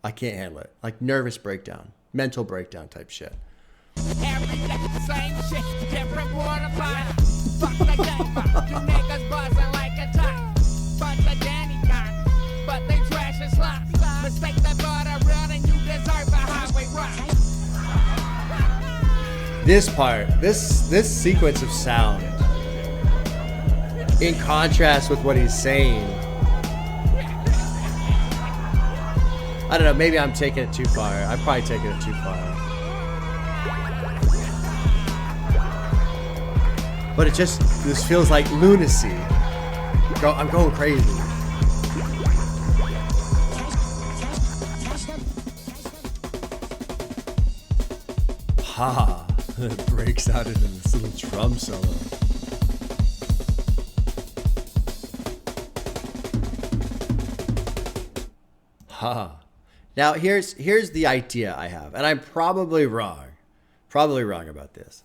I can't handle it. Like nervous breakdown, mental breakdown type shit. Every day, same shit, different water fire. Fuck the game, you niggas buzzing like a top. Fuck the Danny kind, but they trash and slop. Mistake the butter real and you deserve a highway rock. This part, this sequence of sound, in contrast with what he's saying, I don't know, maybe I'm taking it too far. I'm probably taking it too far. But this feels like lunacy. I'm going crazy. Ha! It breaks out into this little drum solo. Ha! Now here's the idea I have, and I'm probably wrong about this.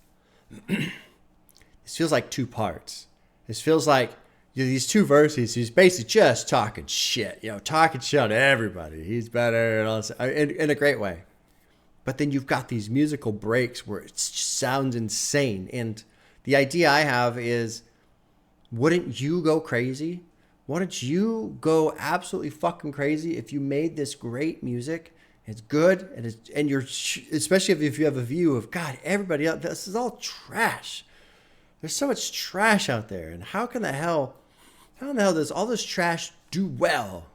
This feels like two parts. This feels like these two verses. He's basically just talking shit, talking shit on everybody. He's better and all this, in a great way. But then you've got these musical breaks where it just sounds insane. And the idea I have is, wouldn't you go crazy? Wouldn't you go absolutely fucking crazy if you made this great music? It's good, and you're, especially if you have a view of, God, everybody else, this is all trash. There's so much trash out there, and how in the hell does all this trash do well?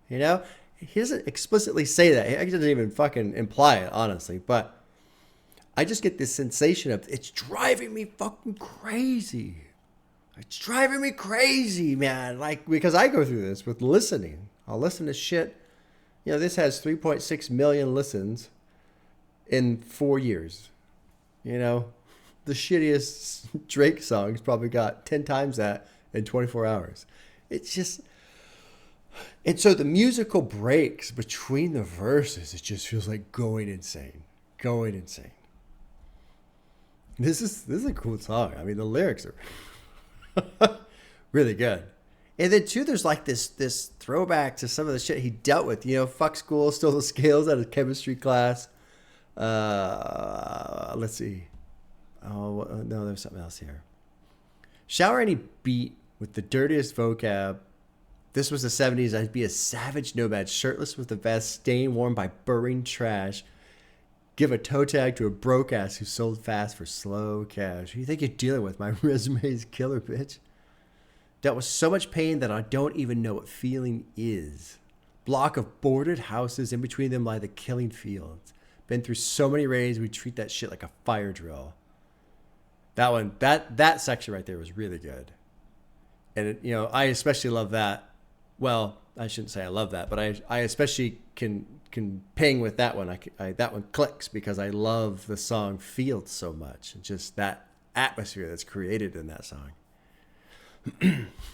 He doesn't explicitly say that. He doesn't even fucking imply it, honestly. But I just get this sensation of, it's driving me fucking crazy. It's driving me crazy, man. Like, because I go through this with listening. I'll listen to shit. This has 3.6 million listens in 4 years. The shittiest Drake songs probably got 10 times that in 24 hours. It's just... And so the musical breaks between the verses, it just feels like going insane. This is a cool song. I mean, the lyrics are really good. And then too, there's like this throwback to some of the shit he dealt with. Fuck school, stole the scales out of chemistry class. Let's see. Oh, no, there's something else here. Shower any beat with the dirtiest vocab. This was the 70s. I'd be a savage nomad, shirtless with a vest, stained warm by burning trash. Give a toe tag to a broke ass who sold fast for slow cash. Who do you think you're dealing with? My resume's killer, bitch. Dealt with so much pain that I don't even know what feeling is. Block of boarded houses, in between them lie the killing fields. Been through so many rains, we treat that shit like a fire drill. That one, that section right there was really good. And, it, you know, I especially love that. Well, I shouldn't say I love that, but I especially can ping with that one. That one clicks because I love the song Fields so much. And just that atmosphere that's created in that song.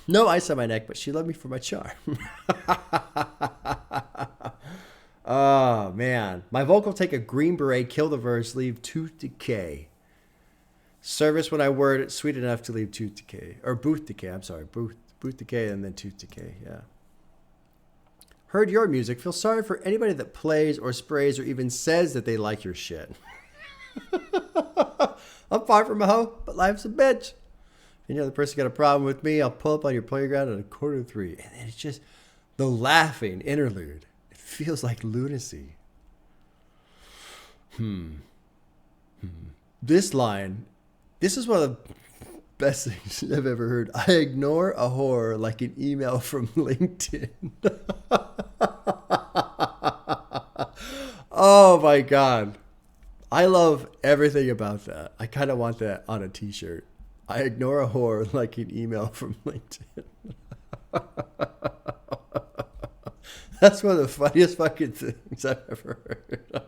No ice on my neck, but she loved me for my charm. Oh, man. My vocal take a green beret, kill the verse, leave tooth decay. Service when I word it, sweet enough to leave tooth decay. Or booth decay, I'm sorry. Booth decay and then tooth decay, yeah. Heard your music. Feel sorry for anybody that plays or sprays or even says that they like your shit. I'm far from a hoe, but life's a bitch. If any other person got a problem with me, I'll pull up on your playground at 2:45. And then it's just the laughing interlude. It feels like lunacy. This line, this is one of the best things I've ever heard. I ignore a whore like an email from LinkedIn. Oh my God. I love everything about that. I kind of want that on a t-shirt. I ignore a whore like an email from LinkedIn. That's one of the funniest fucking things I've ever heard.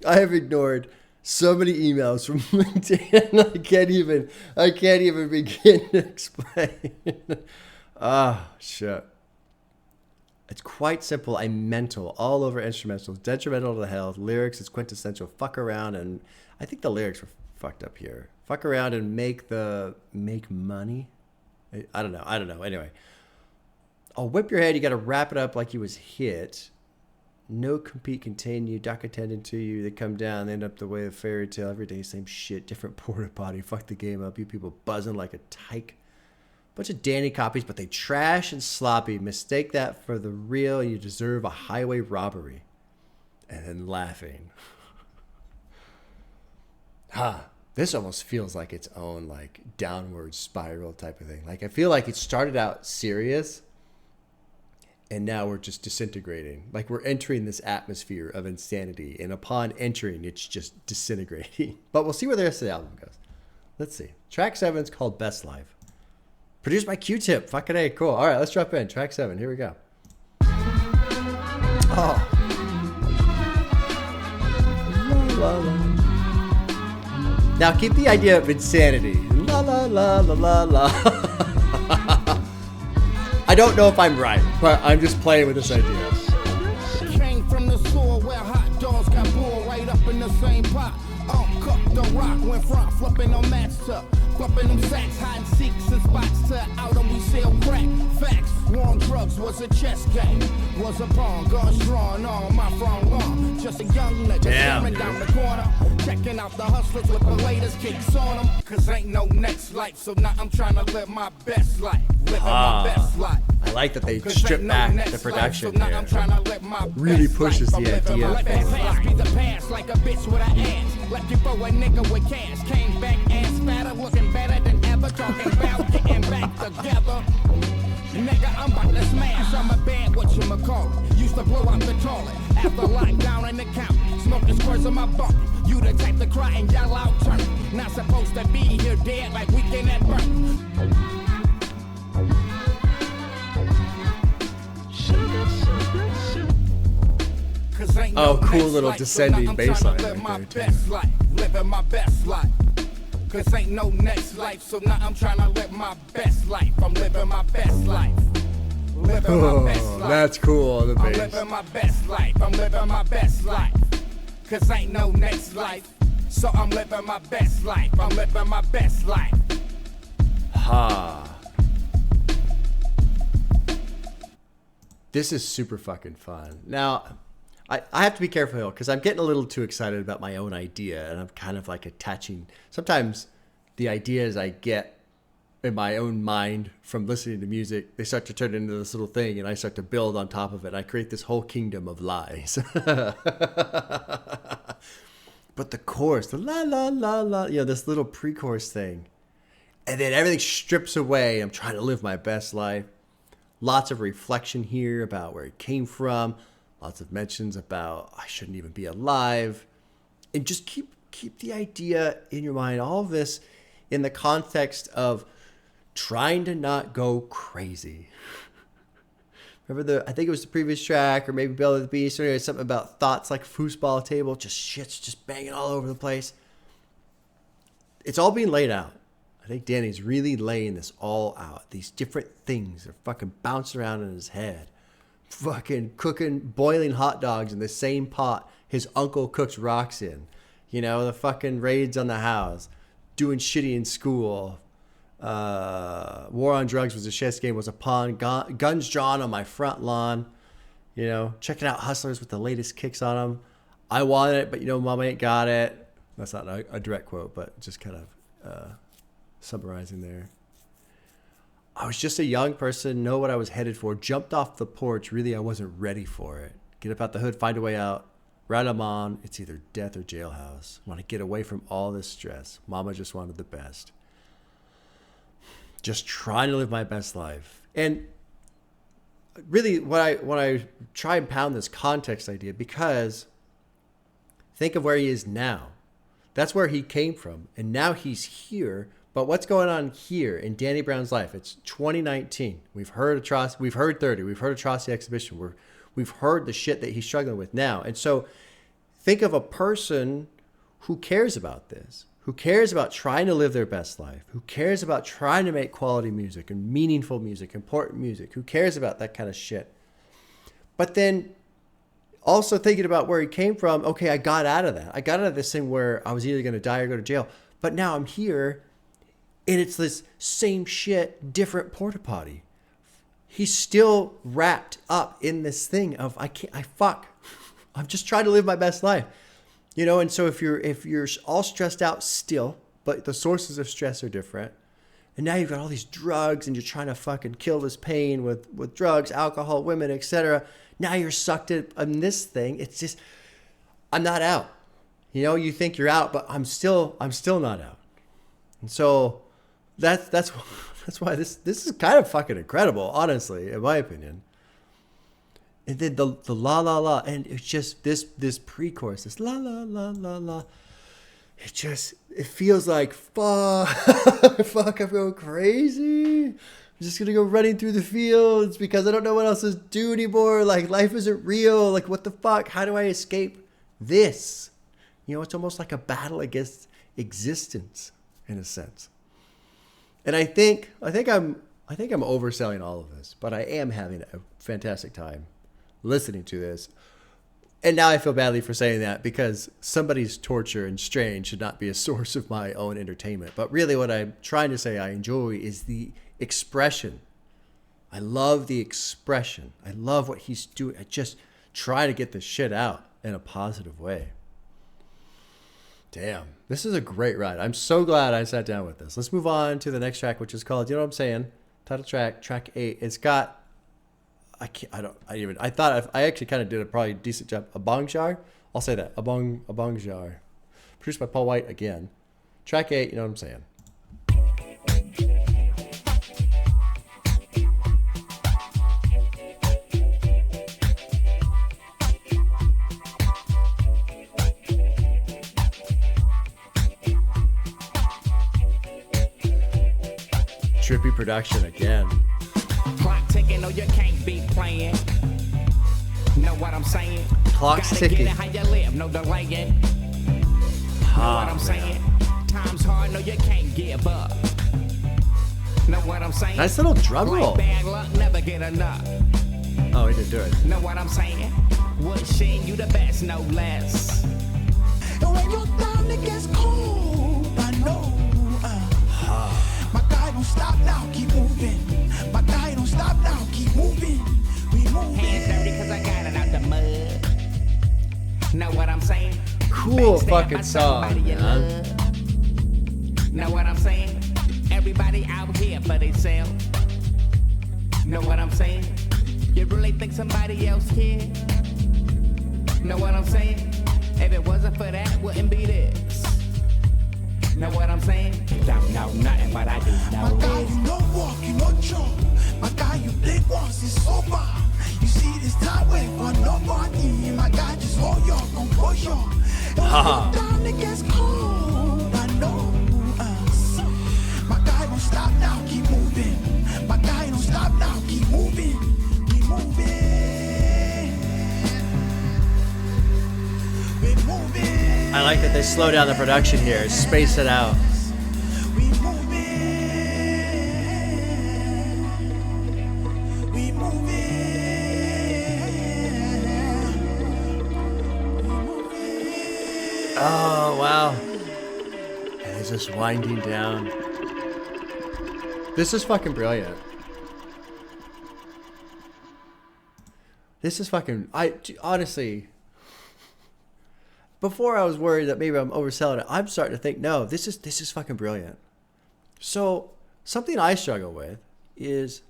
I have ignored so many emails from LinkedIn. I can't even begin to explain. Shit. It's quite simple. I'm mental all over instrumentals, detrimental to the health. Lyrics is quintessential. Fuck around, and I think the lyrics were fucked up here. Fuck around and make money. I don't know. Anyway, I'll whip your head. You got to wrap it up like you was hit. No compete, continue, duck attendant to you. They come down, they end up the way of fairy tale. Every day, same shit, different porta potty. Fuck the game up. You people buzzing like a tyke. Bunch of Danny copies, but they trash and sloppy. Mistake that for the real. You deserve a highway robbery. And then laughing. This almost feels like its own like downward spiral type of thing. Like I feel like it started out serious. And now we're just disintegrating. Like we're entering this atmosphere of insanity. And upon entering, it's just disintegrating. But we'll see where the rest of the album goes. Let's see. Track 7 is called Best Life. Produced by Q-Tip. Fucking A. Cool. All right, let's drop in. Track 7. Here we go. Oh. La, la, la. Now keep the idea of insanity. La, la, la, la, la, la. I don't know if I'm right, but I'm just playing with this idea. Came from the soil where hot dogs got boiled right up in the same pot. Cooked the rock, went front, flipping on mats to flipping them sacks, hiding seeks and spots to out and we sell crack. Facts, war on drugs was a chess game. Was a pawn, guns drawn on my front lawn. Just a young nigga staring down the corner. Checking out the hustlers with the latest kicks on them. Cause ain't no next life, so now I'm trying to live my best life. Living my best life. I like that they strip back the production here. Really pushes the idea. Let that past be the past like a bitch with an ass. Left you for a nigga with cash. Came back ass fatter, looking better than ever. Talking about getting back together. Nigga, I'm about to smash. I'm a bad whatchamacallit. Used to blow out the toilet. After lockdown in the county. Smoking squares on my bucket. You the type to cry and yell out turn. Not supposed to be here dead like weekend at work. Oh, cool little descending bass line right there, too. Living my best life. Cause ain't no next life, so now I'm trying to live my best life. I'm living my best life. Living my best life. That's cool, the bass. I'm living my best life. I'm living my best life. Cause ain't no next life, so I'm living my best life. I'm living my best life. This is super fucking fun. Now, I have to be careful here because I'm getting a little too excited about my own idea, and I'm kind of like attaching. Sometimes the ideas I get in my own mind from listening to music, they start to turn into this little thing, and I start to build on top of it. I create this whole kingdom of lies. But the chorus, the la la la la, this little pre-chorus thing, and then everything strips away. I'm trying to live my best life. Lots of reflection here about where it came from. Lots of mentions about I shouldn't even be alive. And just keep the idea in your mind. All of this in the context of trying to not go crazy. Remember I think it was the previous track, or maybe Belly of the Beast, or anyway, something about thoughts like a foosball table, shit's just banging all over the place. It's all being laid out. I think Danny's really laying this all out. These different things are fucking bouncing around in his head. Fucking cooking, boiling hot dogs in the same pot his uncle cooks rocks in. The fucking raids on the house. Doing shitty in school. War on drugs was a chess game, was a pawn. Guns drawn on my front lawn. Checking out Hustlers with the latest kicks on them. I want it, but Mama ain't got it. That's not a direct quote, but just kind of summarizing there. I was just a young person, know what I was headed for, jumped off the porch. Really, I wasn't ready for it. Get up out the hood, find a way out. Right I'm on, it's either death or jailhouse. Want to get away from all this stress. Mama just wanted the best. Just trying to live my best life. And really, when I try and pound this context idea, because think of where he is now. That's where he came from. And now he's here. But what's going on here in Danny Brown's life? It's 2019. We've heard Atrocity. We've heard 30. We've heard Atrocity Exhibition. We've heard the shit that he's struggling with now. And so think of a person who cares about this, who cares about trying to live their best life, who cares about trying to make quality music and meaningful music, important music, who cares about that kind of shit. But then also thinking about where he came from. Okay, I got out of that. I got out of this thing where I was either going to die or go to jail. But now I'm here. And it's this same shit, different porta potty. He's still wrapped up in this thing of I'm just trying to live my best life. And so if you're all stressed out still, but the sources of stress are different, and now you've got all these drugs and you're trying to fucking kill this pain with drugs, alcohol, women, etc. Now you're sucked in this thing. It's just, I'm not out. You think you're out, but I'm still not out. And so that's why this is kind of fucking incredible, honestly, in my opinion. And then the la la la, and it's just this pre-chorus, this la la la la la. It feels like fuck, I'm going crazy. I'm just gonna go running through the fields because I don't know what else to do anymore. Like, life isn't real. Like, what the fuck? How do I escape this? It's almost like a battle against existence in a sense. And I think I'm overselling all of this, but I am having a fantastic time listening to this. And now I feel badly for saying that, because somebody's torture and strain should not be a source of my own entertainment. But really what I'm trying to say I enjoy is the expression. I love the expression. I love what he's doing. I just try to get this shit out in a positive way. Damn, this is a great ride. I'm so glad I sat down with this. Let's move on to the next track, which is called, you know what I'm saying? Title track, track 8. It's got, I thought I actually kind of did a probably decent job. A bong jar? I'll say that. A bong jar. Produced by Paul White again. Track 8, you know what I'm saying? Trippy production again. Clock ticking, no, you can't be playing. Know what I'm saying? Clock's Gotta ticking. Get it how you live, no delaying. Know what I'm saying? Time's hard, no, you can't give up. Know what I'm saying? Nice little drum roll. Bad luck, never get enough. Oh, he didn't do it. Know what I'm saying? Wishing you the best, no less. And when your time gets cold, I know. My guy don't stop now, keep moving. My guy don't stop now, keep moving. We moving. Hands dirty cause I got it out the mud. cool fucking song, man. Know what I'm saying? Everybody out here for themselves. Know what I'm saying? You really think somebody else care? Know what I'm saying? If it wasn't for that, wouldn't be this. Know what I'm saying? Don't know nothing, but I do know. My guy, you no walk, you no jump. My guy, you blink once, it's sober. You see this time, wait for nobody. My guy, just hold your composure. Down, it gets cold, I know. My guy, don't stop now, keep moving. My guy, don't stop now, keep moving. Keep moving. We're moving. I like that they slow down the production here, space it out. We moving. We moving. Oh, wow. And it's just winding down. This is fucking brilliant. This is fucking... honestly... Before I was worried that maybe I'm overselling it, I'm starting to think, no, this is fucking brilliant. So something I struggle with is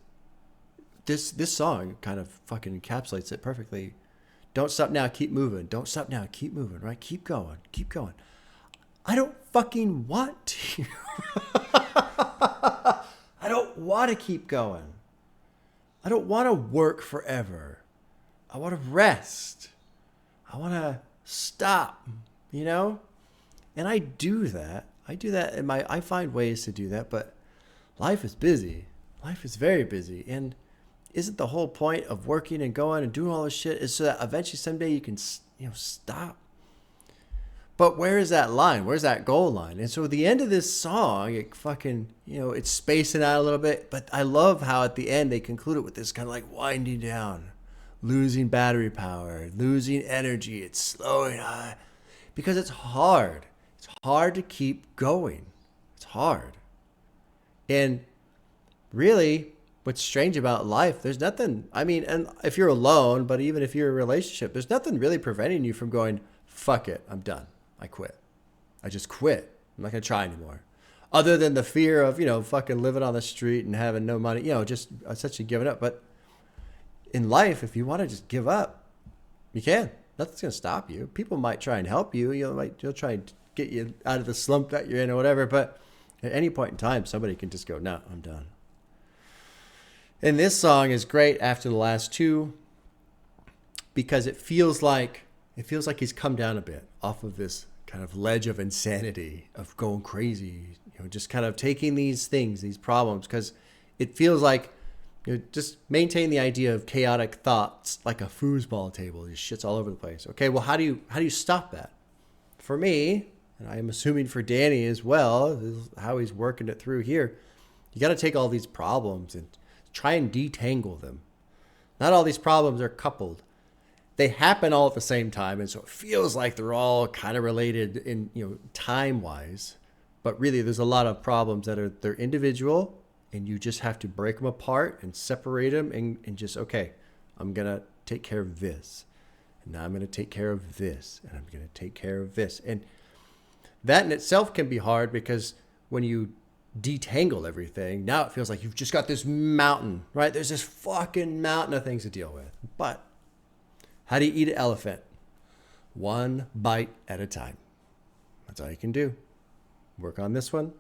this song kind of fucking encapsulates it perfectly. Don't stop now, keep moving. Don't stop now, keep moving, right? Keep going, keep going. I don't fucking want to. I don't want to keep going. I don't want to work forever. I want to rest. I want to stop, you know? And I do that. And I find ways to do that, but life is busy. Life is very busy. And isn't the whole point of working and going and doing all this shit is so that eventually someday you can, stop? But where is that line? Where's that goal line? And so at the end of this song, it fucking, it's spacing out a little bit, but I love how at the end they conclude it with this kind of like winding down. Losing battery power, losing energy, it's slowing high. Because it's hard. It's hard to keep going. It's hard. And really, what's strange about life, there's nothing, and if you're alone, but even if you're in a relationship, there's nothing really preventing you from going, fuck it, I'm done. I quit. I just quit. I'm not going to try anymore. Other than the fear of, fucking living on the street and having no money, just essentially giving up. But in life, if you want to just give up, you can. Nothing's going to stop you. People might try and help you. You'll try and get you out of the slump that you're in or whatever. But at any point in time, somebody can just go, no, I'm done. And this song is great after the last two because it feels like he's come down a bit off of this kind of ledge of insanity, of going crazy, just kind of taking these things, these problems, because it feels like just maintain the idea of chaotic thoughts like a foosball table. Just shit's all over the place. Okay, well, how do you stop that? For me, and I'm assuming for Danny as well, this is how he's working it through here, you got to take all these problems and try and detangle them. Not all these problems are coupled. They happen all at the same time, and so it feels like they're all kind of related in time-wise. But really, there's a lot of problems that they're individual, and you just have to break them apart and separate them and just, okay, I'm going to take care of this. And now I'm going to take care of this. And I'm going to take care of this. And that in itself can be hard because when you detangle everything, now it feels like you've just got this mountain, right? There's this fucking mountain of things to deal with. But how do you eat an elephant? One bite at a time. That's all you can do. Work on this one.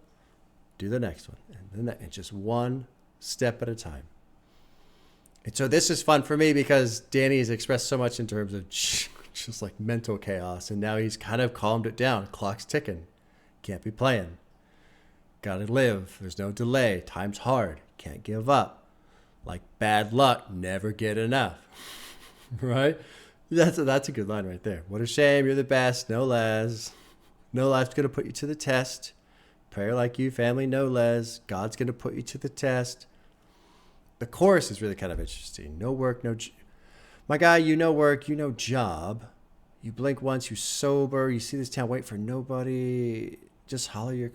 Do the next one, and then just one step at a time. And so this is fun for me because Danny has expressed so much in terms of just like mental chaos, and now he's kind of calmed it down. Clock's ticking. Can't be playing. Gotta live. There's no delay. Time's hard. Can't give up. Like bad luck, never get enough. Right? That's a good line right there. What a shame. You're the best. No less. No life's gonna put you to the test. Prayer like you, family, no less. God's going to put you to the test. The chorus is really kind of interesting. No work, my guy, work, job. You blink once, you sober. You see this town, wait for nobody. Just hold your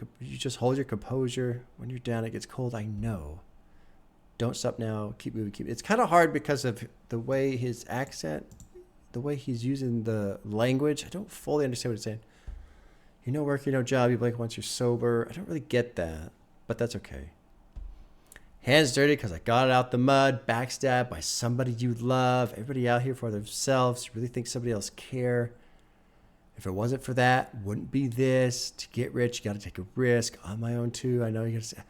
composure. When you're down, it gets cold, I know. Don't stop now. Keep moving, It's kind of hard because of the way his accent, the way he's using the language. I don't fully understand what he's saying. You know work, you know job, you blink once you're sober. I don't really get that, but that's okay. Hands dirty because I got it out the mud. Backstabbed by somebody you love. Everybody out here for themselves. You really think somebody else care? If it wasn't for that, wouldn't be this. To get rich, you got to take a risk. On my own too. I know you got to.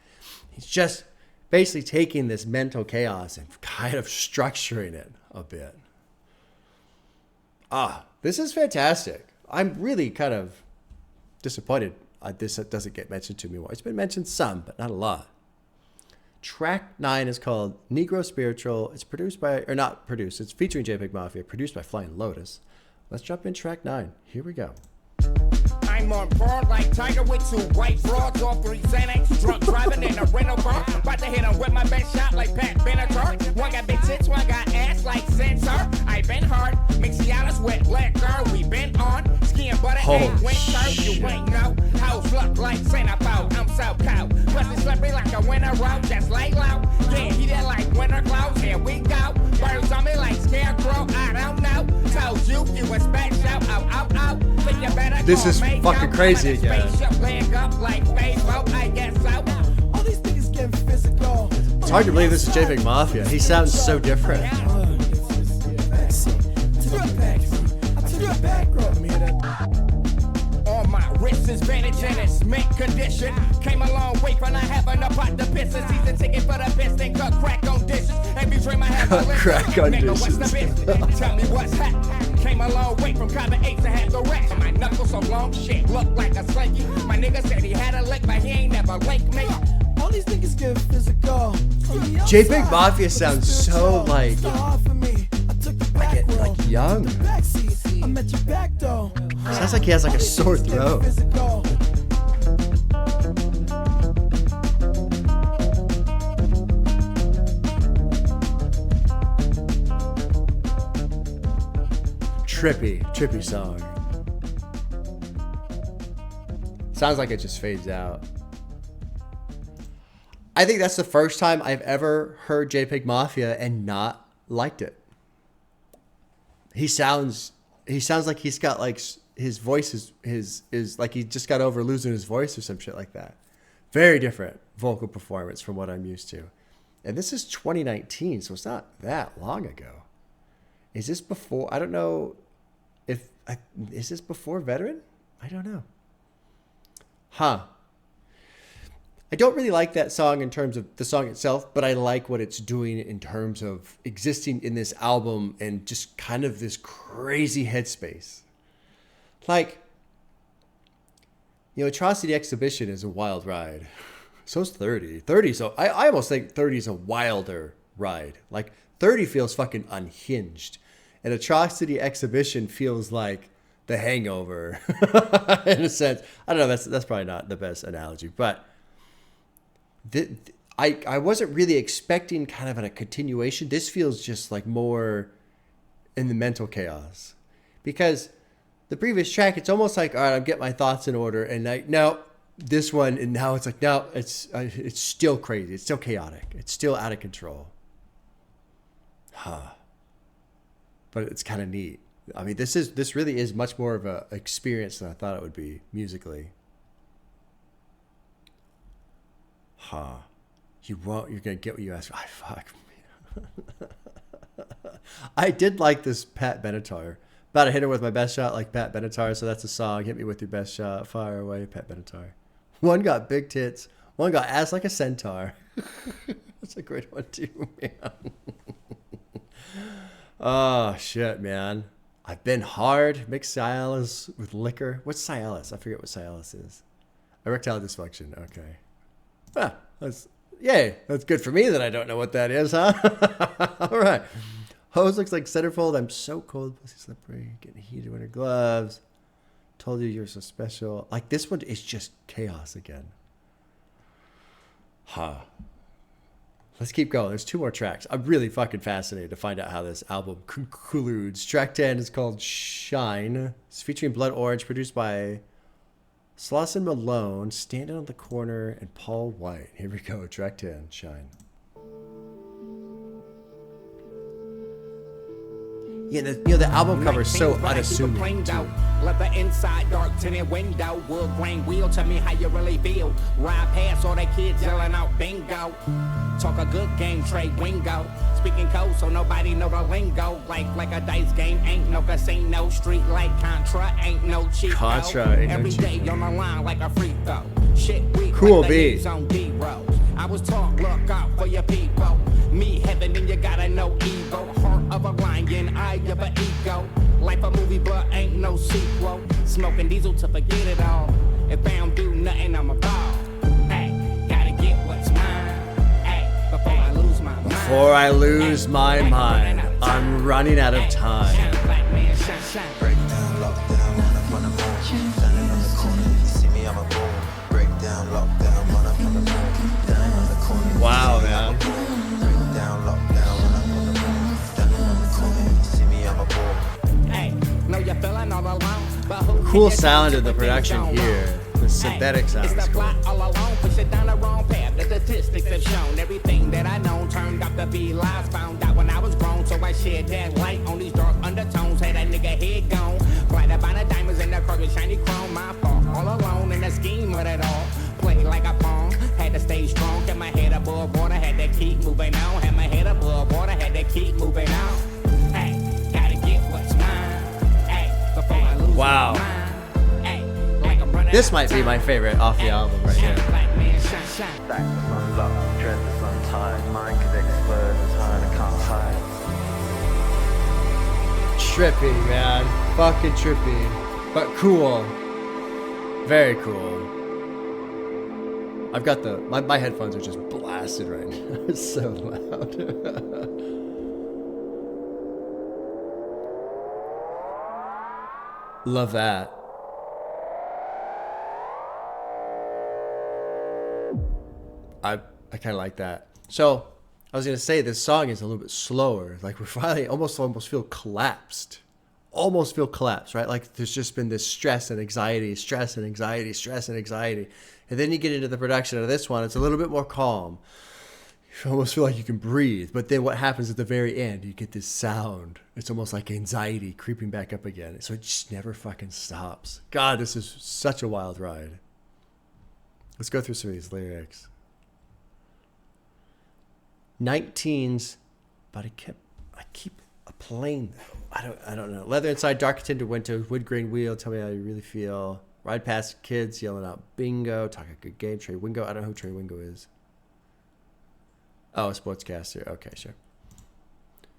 He's just basically taking this mental chaos and kind of structuring it a bit. This is fantastic. I'm really kind of disappointed this doesn't get mentioned to me more. It's been mentioned some, but not a lot. Track 9 is called Negro Spiritual. It's produced by, or not produced, it's featuring JPEG Mafia, produced by Flying Lotus. Let's jump in track 9. Here we go. I'm on board like Tiger with 2 white broads, all 3 Xanax, drunk driving in a rental car. About to hit him with my best shot like Pat Benatar. One got big tits, one got ass like Sensor. I been hard, mix Cialis with liquor. We been on, skiing but it ain't winter. You ain't know, house look like Santa Bow. I'm so cold, plus it's slippery like a winter road. Just lay low, yeah, he did like winter clothes. Here we go, birds on me like scarecrow. I don't know, told you was special. Think you better this is fucking crazy again. It's hard to believe this is JPEG Mafia. He sounds so different. All my wrist is vintage and it's mint condition. Came a long way from not having a pot to piss. A season ticket for the best and cut crack on dishes. Every dream I have a crack on dishes. What's the business? Tell me what's happening. Came a long way from common 8 to have the rest. My knuckles so long, shit look like a slinky. My nigga said he had a lick, but he ain't never linked me. All these niggas get physical. JPEG Mafia sounds so like young. Sounds like he has like a sore throat. Trippy song. Sounds like it just fades out. I think that's the first time I've ever heard JPEG Mafia and not liked it. He sounds like he's got like his voice is like he just got over losing his voice or some shit like that. Very different vocal performance from what I'm used to. And this is 2019, so it's not that long ago. Is this before? I don't know if is this before Veteran? I don't know. I don't really like that song in terms of the song itself, but I like what it's doing in terms of existing in this album and just kind of this crazy headspace. Like, you know, Atrocity Exhibition is a wild ride. So is 30. 30, so I almost think 30 is a wilder ride. Like, 30 feels fucking unhinged. And Atrocity Exhibition feels like The Hangover in a sense. I don't know, that's probably not the best analogy, but I wasn't really expecting kind of a continuation. This feels just like more in the mental chaos, because the previous track, it's almost like, all right, I'm getting my thoughts in order, and this one, and now it's like, no, it's still crazy, it's still chaotic, it's still out of control. But it's kind of neat. I mean, this really is much more of a experience than I thought it would be musically. You're gonna get what you ask for. Fuck me. I did like this Pat Benatar. About to hit her with my best shot like Pat Benatar, so that's a song. Hit me with your best shot, fire away, Pat Benatar. One got big tits, one got ass like a centaur. That's a great one too, man. Oh shit, man. I've been hard. Mixed Cialis with liquor. What's Cialis? I forget what Cialis is. Erectile dysfunction. Okay. That's good for me that I don't know what that is, huh? All right. Hose looks like centerfold. I'm so cold, pussy slippery. Getting heated with her gloves. Told you you're so special. Like, this one is just chaos again. Let's keep going. There's 2 more tracks. I'm really fucking fascinated to find out how this album concludes. Track 10 is called Shine. It's featuring Blood Orange, produced by Slauson Malone, Standing on the Corner, and Paul White. Here we go. Track 10, Shine. Yeah, the album cover is so unassuming. Let the inside dark tinted window, wood grain wheel, tell me how you really feel. Ride past all the kids yelling out bingo. Talk a good game, trade wingo. Speaking code so nobody know the lingo. Like a dice game, ain't no casino. Street like Contra, ain't no cheat. Contra, ain't no every cheat. day on the line like a free throw. Shit, we Cool like the beat. Knicks on D-Rose. I was taught, look out for your people. Me heaven, then you gotta know evil. Heart of a lion, eye of an ego. Life a movie, but ain't no sequel. Smoking diesel to forget it all. If I don't do nothing, I'm a ball. Hey, gotta get what's mine. Hey, before I lose my mind. Before I lose my mind, I'm running out of time. Shine, black man, shine, shine. Breakdown, lockdown, run up on the moon. Standing on the corner, you see me, I'm a boom. Breakdown, lockdown, run up on the moon. Standing on the corner, you Wow, see me, I'm man. a boom. Breakdown, lockdown, run up on the moon. Standing on the corner, you see me, I'm a boom. Hey, know you're feeling all alone, but who Cool can you sound trust in the when things production don't here. roll? The synthetic sound It's is the cool. plot all alone, push it down the wrong path. The statistics have shown everything that I known turned out to be lies. Found out when I was grown, so I shed that light on these dark undertones. Had a nigga head gone, blinded by the diamonds and the car with shiny chrome. My fault, all alone in the scheme of it all. Played like a pawn, had to stay strong. Kept my head above water, had to keep moving on. Had my head above water, had to keep moving on. Hey, gotta get what's mine. Hey, before I lose Wow. my mind. Hey, like I'm running This out might of be my time. favorite off the album right Shine, here. black man, shine, shine. Stack is unlocked, dread is untied. Mind could explode as high and I can't hide. Trippy, man. Fucking trippy. But cool. Very cool. I've got my headphones are just blasted right now. It's so loud. Love that. I kind of like that. So I was gonna say this song is a little bit slower. Like we finally almost feel collapsed. Almost feel collapsed, right? Like there's just been this stress and anxiety, stress and anxiety, stress and anxiety. And then you get into the production of this one, it's a little bit more calm. You almost feel like you can breathe. But then what happens at the very end, you get this sound. It's almost like anxiety creeping back up again. So it just never fucking stops. God, this is such a wild ride. Let's go through some of these lyrics. 19s, but I keep playing though. I don't know. Leather inside, dark tinted window, wood grain wheel. Tell me how you really feel. Ride past kids yelling out bingo. Talk a good game. Trey Wingo. I don't know who Trey Wingo is. Oh, a sportscaster. Okay, sure.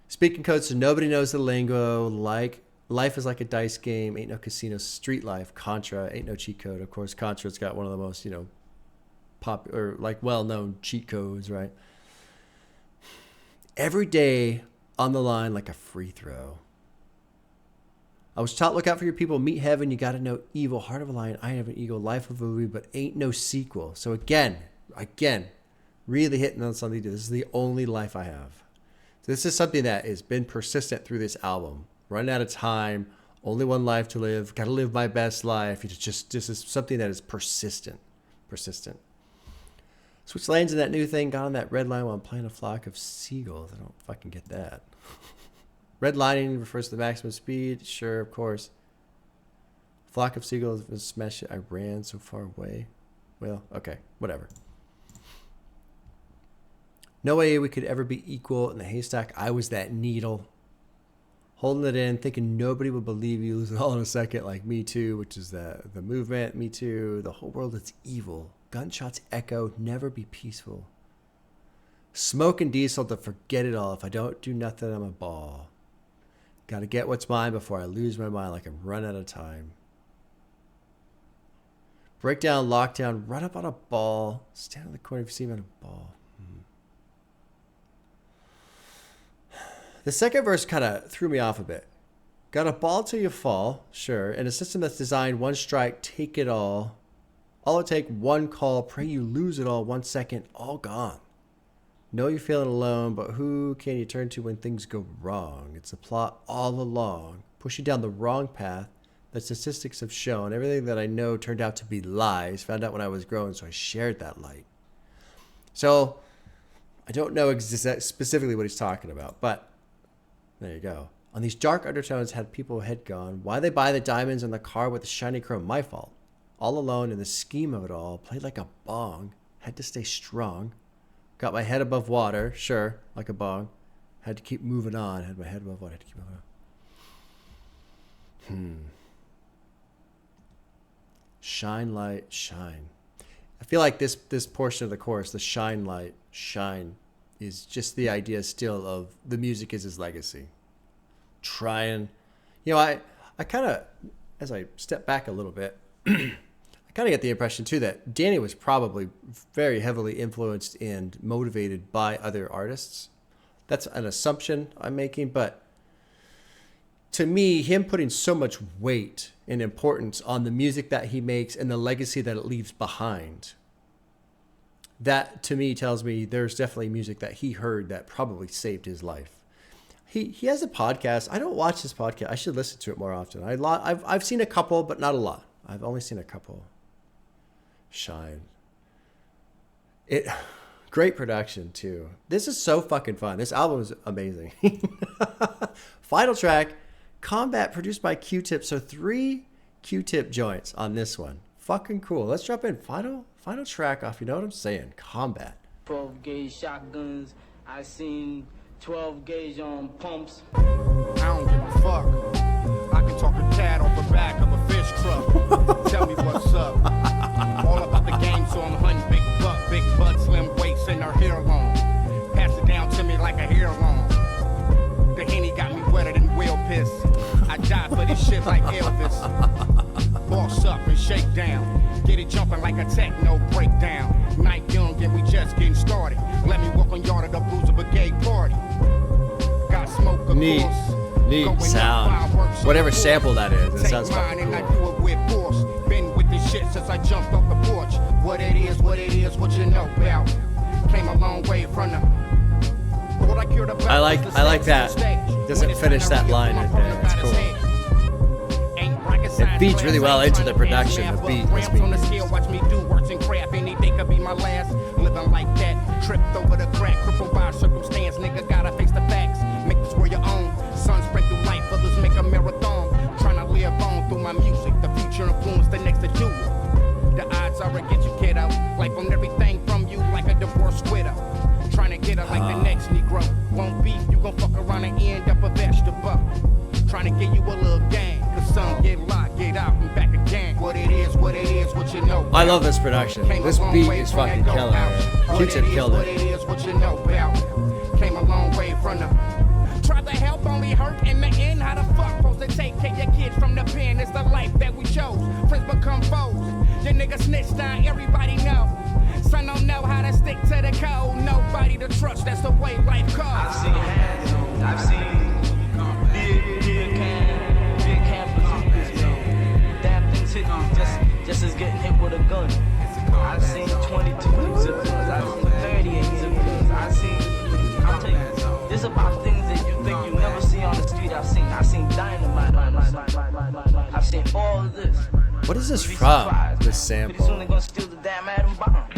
Speaking code, so nobody knows the lingo. Like life is like a dice game. Ain't no casino. Street life. Contra. Ain't no cheat code. Of course, Contra's got one of the most popular, like well-known cheat codes, right? Every day on the line like a free throw. I was taught, look out for your people, meet heaven, you got to know evil, heart of a lion, I have an ego, life of a movie, but ain't no sequel. So again, really hitting on something. This is the only life I have. So this is something that has been persistent through this album. Running out of time, only one life to live, got to live my best life. This is something that is persistent. Switch lanes in that new thing, got on that red line while I'm playing a flock of seagulls. I don't fucking get that. Red lining refers to the maximum speed. Sure, of course. Flock of seagulls was smashed. I ran so far away. Well, okay, whatever. No way we could ever be equal in the haystack. I was that needle. Holding it in, thinking nobody would believe you. Lose it all in a second, like Me Too, which is the movement. Me Too. The whole world is evil. Gunshots echo. Never be peaceful. Smoke and diesel to forget it all. If I don't do nothing, I'm a ball. Gotta get what's mine before I lose my mind like I run out of time. Breakdown, lockdown, run up on a ball. Stand in the corner if you see me on a ball. The second verse kind of threw me off a bit. Got a ball till you fall, sure. In a system that's designed one strike, take it all. All it take, one call, pray you lose it all, 1 second, all gone. Know you're feeling alone, but who can you turn to when things go wrong? It's a plot all along, pushing down the wrong path that statistics have shown. Everything that I know turned out to be lies. Found out when I was growing, so I shared that light. So I don't know specifically what he's talking about, but there you go. On these dark undertones had people head gone. Why they buy the diamonds in the car with the shiny chrome? My fault. All alone in the scheme of it all. Played like a bong. Had to stay strong. Got my head above water. Sure, like a bong. Had to keep moving on. Had my head above water. Had to keep moving on. Shine, light, shine. I feel like this portion of the chorus, the shine, light, shine, is just the idea still of the music is his legacy. Trying, I kind of, as I step back a little bit, I kind of get the impression too that Danny was probably very heavily influenced and motivated by other artists. That's an assumption I'm making, but to me, him putting so much weight and importance on the music that he makes and the legacy that it leaves behind, that to me tells me there's definitely music that he heard that probably saved his life. He has a podcast. I don't watch his podcast. I should listen to it more often. I've seen a couple, but not a lot. I've only seen a couple. Shine. Great production too. This is so fucking fun. This album is amazing. Final track, Combat, produced by Q-Tip. So 3 Q-Tip joints on this one. Fucking cool. Let's drop in final track off. You know what I'm saying? Combat. 12 gauge shotguns. I seen 12 gauge on pumps. I don't give a fuck. I can talk a cat off the back of a fish truck. Tell me what's up. All about the game, so I'm hunting big butt, slim waist, and her hair long. Pass it down to me like a hair long. The Henny got me wetter than whale piss. I die for this shit like Elvis. Boss up and shake down. Get it jumping like a techno breakdown. Night young and we just getting started. Let me walk on yard at the Bruiser Brigade party. Got smoke, of Neat sound. Whatever sample that is, it sounds fucking cool. I do it with force. Been with this shit since I jumped off the porch. What it is, what you know about. Came a long way from the. I like that. Doesn't finish that line right there. It's cool. It feeds really well into the production. The beat is being used. Watch me do works and craft. Any day could be my last. Living like that. Tripped over the crack. Crippled by a circumstance. Nigga gotta face the facts. Make this world your own. Sun spread through life. Others make a marathon. Trying to live on through my music. The future influence the next to do it. The odds are against you, kiddo. Life on everything from you like a divorced widow. Trying to get her like the next Negro. Won't be, you gon' fuck around and end up a vegetable. Trying to get you a little gang. Cause some get locked, get out, and back again. What it is, what you know. I love this production. This beat is fucking killer. Q-Tip killed What it. it is, what you know about. Came a long way from the. Try to help, only hurt in the end. How the fuck supposed to take care of your kids from the pen? It's the life that we chose. Friends become foes. Your nigga snitch down, everybody know. Son don't know how to stick to the code. Nobody to trust, that's the way life goes. I've seen hands, I've seen big campers, damn things hit me just as getting hit with a gun. I've seen 22 zip guns, I've seen 38 zip guns, I'll tell you, this about things that you think you never see on the street. I've seen dynamite, I've seen all of this. What is this from? This sample. Pretty soon they're gonna steal the damn atom bomb.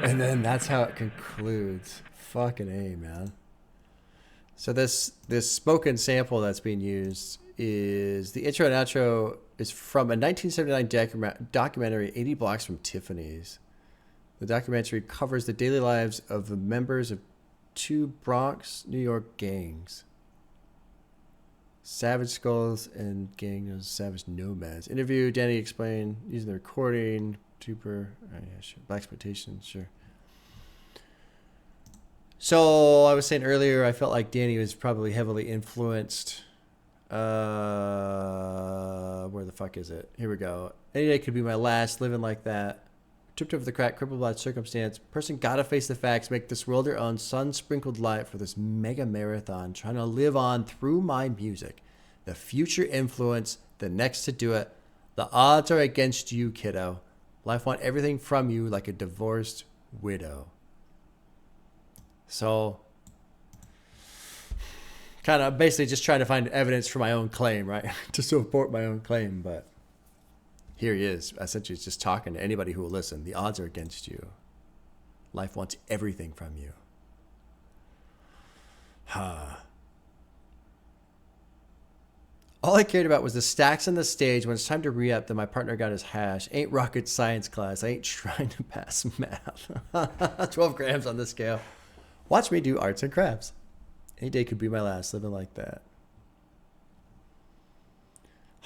And then that's how it concludes. Fucking A, man. So this spoken sample that's being used is the intro and outro is from a 1979 documentary, 80 Blocks from Tiffany's. The documentary covers the daily lives of the members of 2 Bronx, New York gangs. Savage Skulls and gang known as Savage Nomads. Interview, Danny explained using the recording, Tuber, yeah, sure. Blaxploitation, sure. So I was saying earlier, I felt like Danny was probably heavily influenced. Where the fuck is it? Here we go. Any day could be my last, living like that. Tripped over the crack, crippled by circumstance. Person gotta face the facts, make this world their own. Sun-sprinkled light for this mega marathon. Trying to live on through my music. The future influence, the next to do it. The odds are against you, kiddo. Life want everything from you like a divorced widow. So, kind of basically just trying to find evidence for my own claim, right? To support my own claim, but here he is. Essentially, just talking to anybody who will listen. The odds are against you. Life wants everything from you. All I cared about was the stacks on the stage. When it's time to re-up, then my partner got his hash. Ain't rocket science class. I ain't trying to pass math. 12 grams on the scale. Watch me do arts and crafts. Any day could be my last, living like that.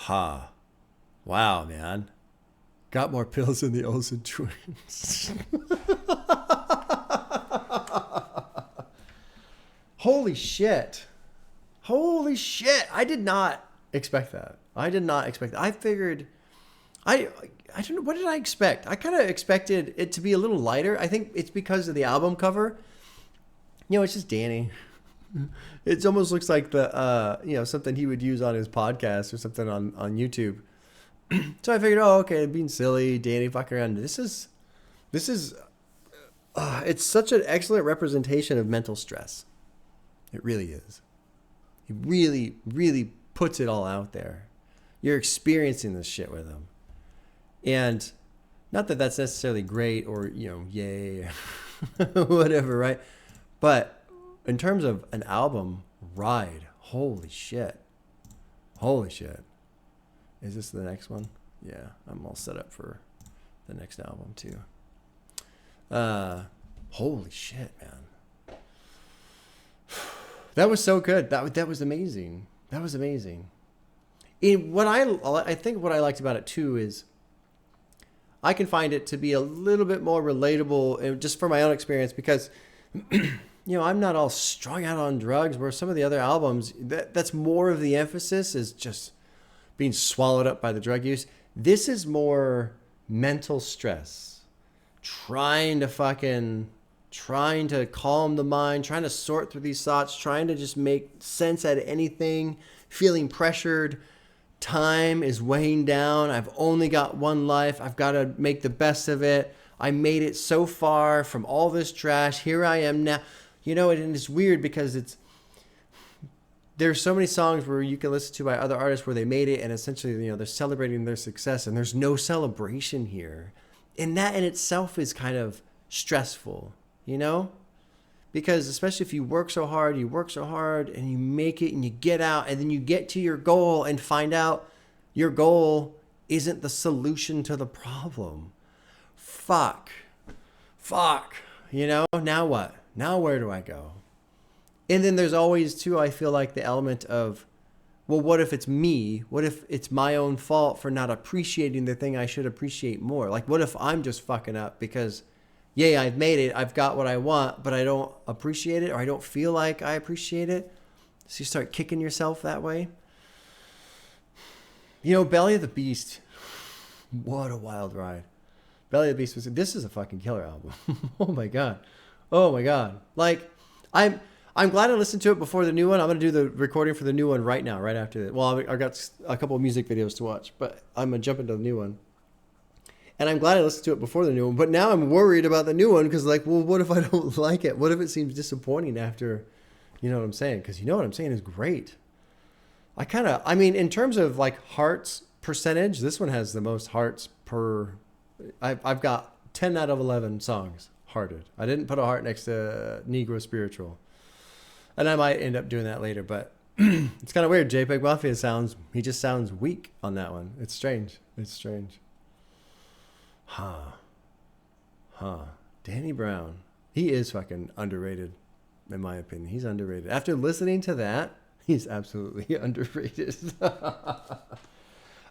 Wow, man. Got more pills than the Olsen twins. Holy shit. Holy shit. I did not expect that. I figured, I don't know, what did I expect? I kind of expected it to be a little lighter. I think it's because of the album cover. You know, it's just Danny. It almost looks like the, something he would use on his podcast or something on YouTube. So I figured, okay, being silly, Danny fucking around. This is, it's such an excellent representation of mental stress. It really is. He really, really puts it all out there. You're experiencing this shit with him. And not that that's necessarily great or, yay, whatever, right? But in terms of an album ride, holy shit. Holy shit. Is this the next one? Yeah, I'm all set up for the next album too. Holy shit, man. That was so good. That was amazing. That was amazing. I think what I liked about it too is I can find it to be a little bit more relatable, just for my own experience, because I'm not all strung out on drugs, where some of the other albums, that's more of the emphasis is just being swallowed up by the drug use. This is more mental stress, trying to calm the mind, trying to sort through these thoughts, trying to just make sense out of anything, feeling pressured. Time is weighing down. I've only got one life. I've got to make the best of it. I made it so far from all this trash. Here I am now. And it's weird because there's so many songs where you can listen to by other artists where they made it and essentially, they're celebrating their success, and there's no celebration here. And that in itself is kind of stressful, because especially if you work so hard and you make it and you get out and then you get to your goal and find out your goal isn't the solution to the problem. Fuck. Now what? Now where do I go? And then there's always too, I feel like, the element of, well, what if it's me? What if it's my own fault for not appreciating the thing I should appreciate more? Like, what if I'm just fucking up because, yeah, I've made it, I've got what I want, but I don't appreciate it, or I don't feel like I appreciate it? So you start kicking yourself that way. Belly of the Beast, what a wild ride. Belly of the Beast this is a fucking killer album. Oh my God. Like, I'm glad I listened to it before the new one. I'm going to do the recording for the new one right now, right after that. Well, I got a couple of music videos to watch, but I'm going to jump into the new one. And I'm glad I listened to it before the new one, but now I'm worried about the new one because, like, well, what if I don't like it? What if it seems disappointing after, you know what I'm saying? Because what I'm saying is great. In terms of, like, hearts percentage, this one has the most hearts per... I've got 10 out of 11 songs hearted. I didn't put a heart next to Negro Spiritual. And I might end up doing that later, but it's kind of weird. JPEG Mafia he just sounds weak on that one. It's strange. Danny Brown. He is fucking underrated, in my opinion. He's underrated. After listening to that, he's absolutely underrated.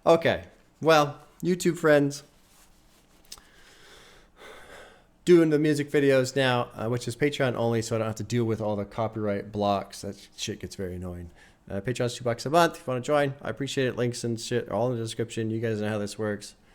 Okay. Well, YouTube friends, doing the music videos now, which is Patreon only, so I don't have to deal with all the copyright blocks. That shit gets very annoying. Patreon's $2 a month if you want to join. I appreciate it. Links and shit are all in the description. You guys know how this works.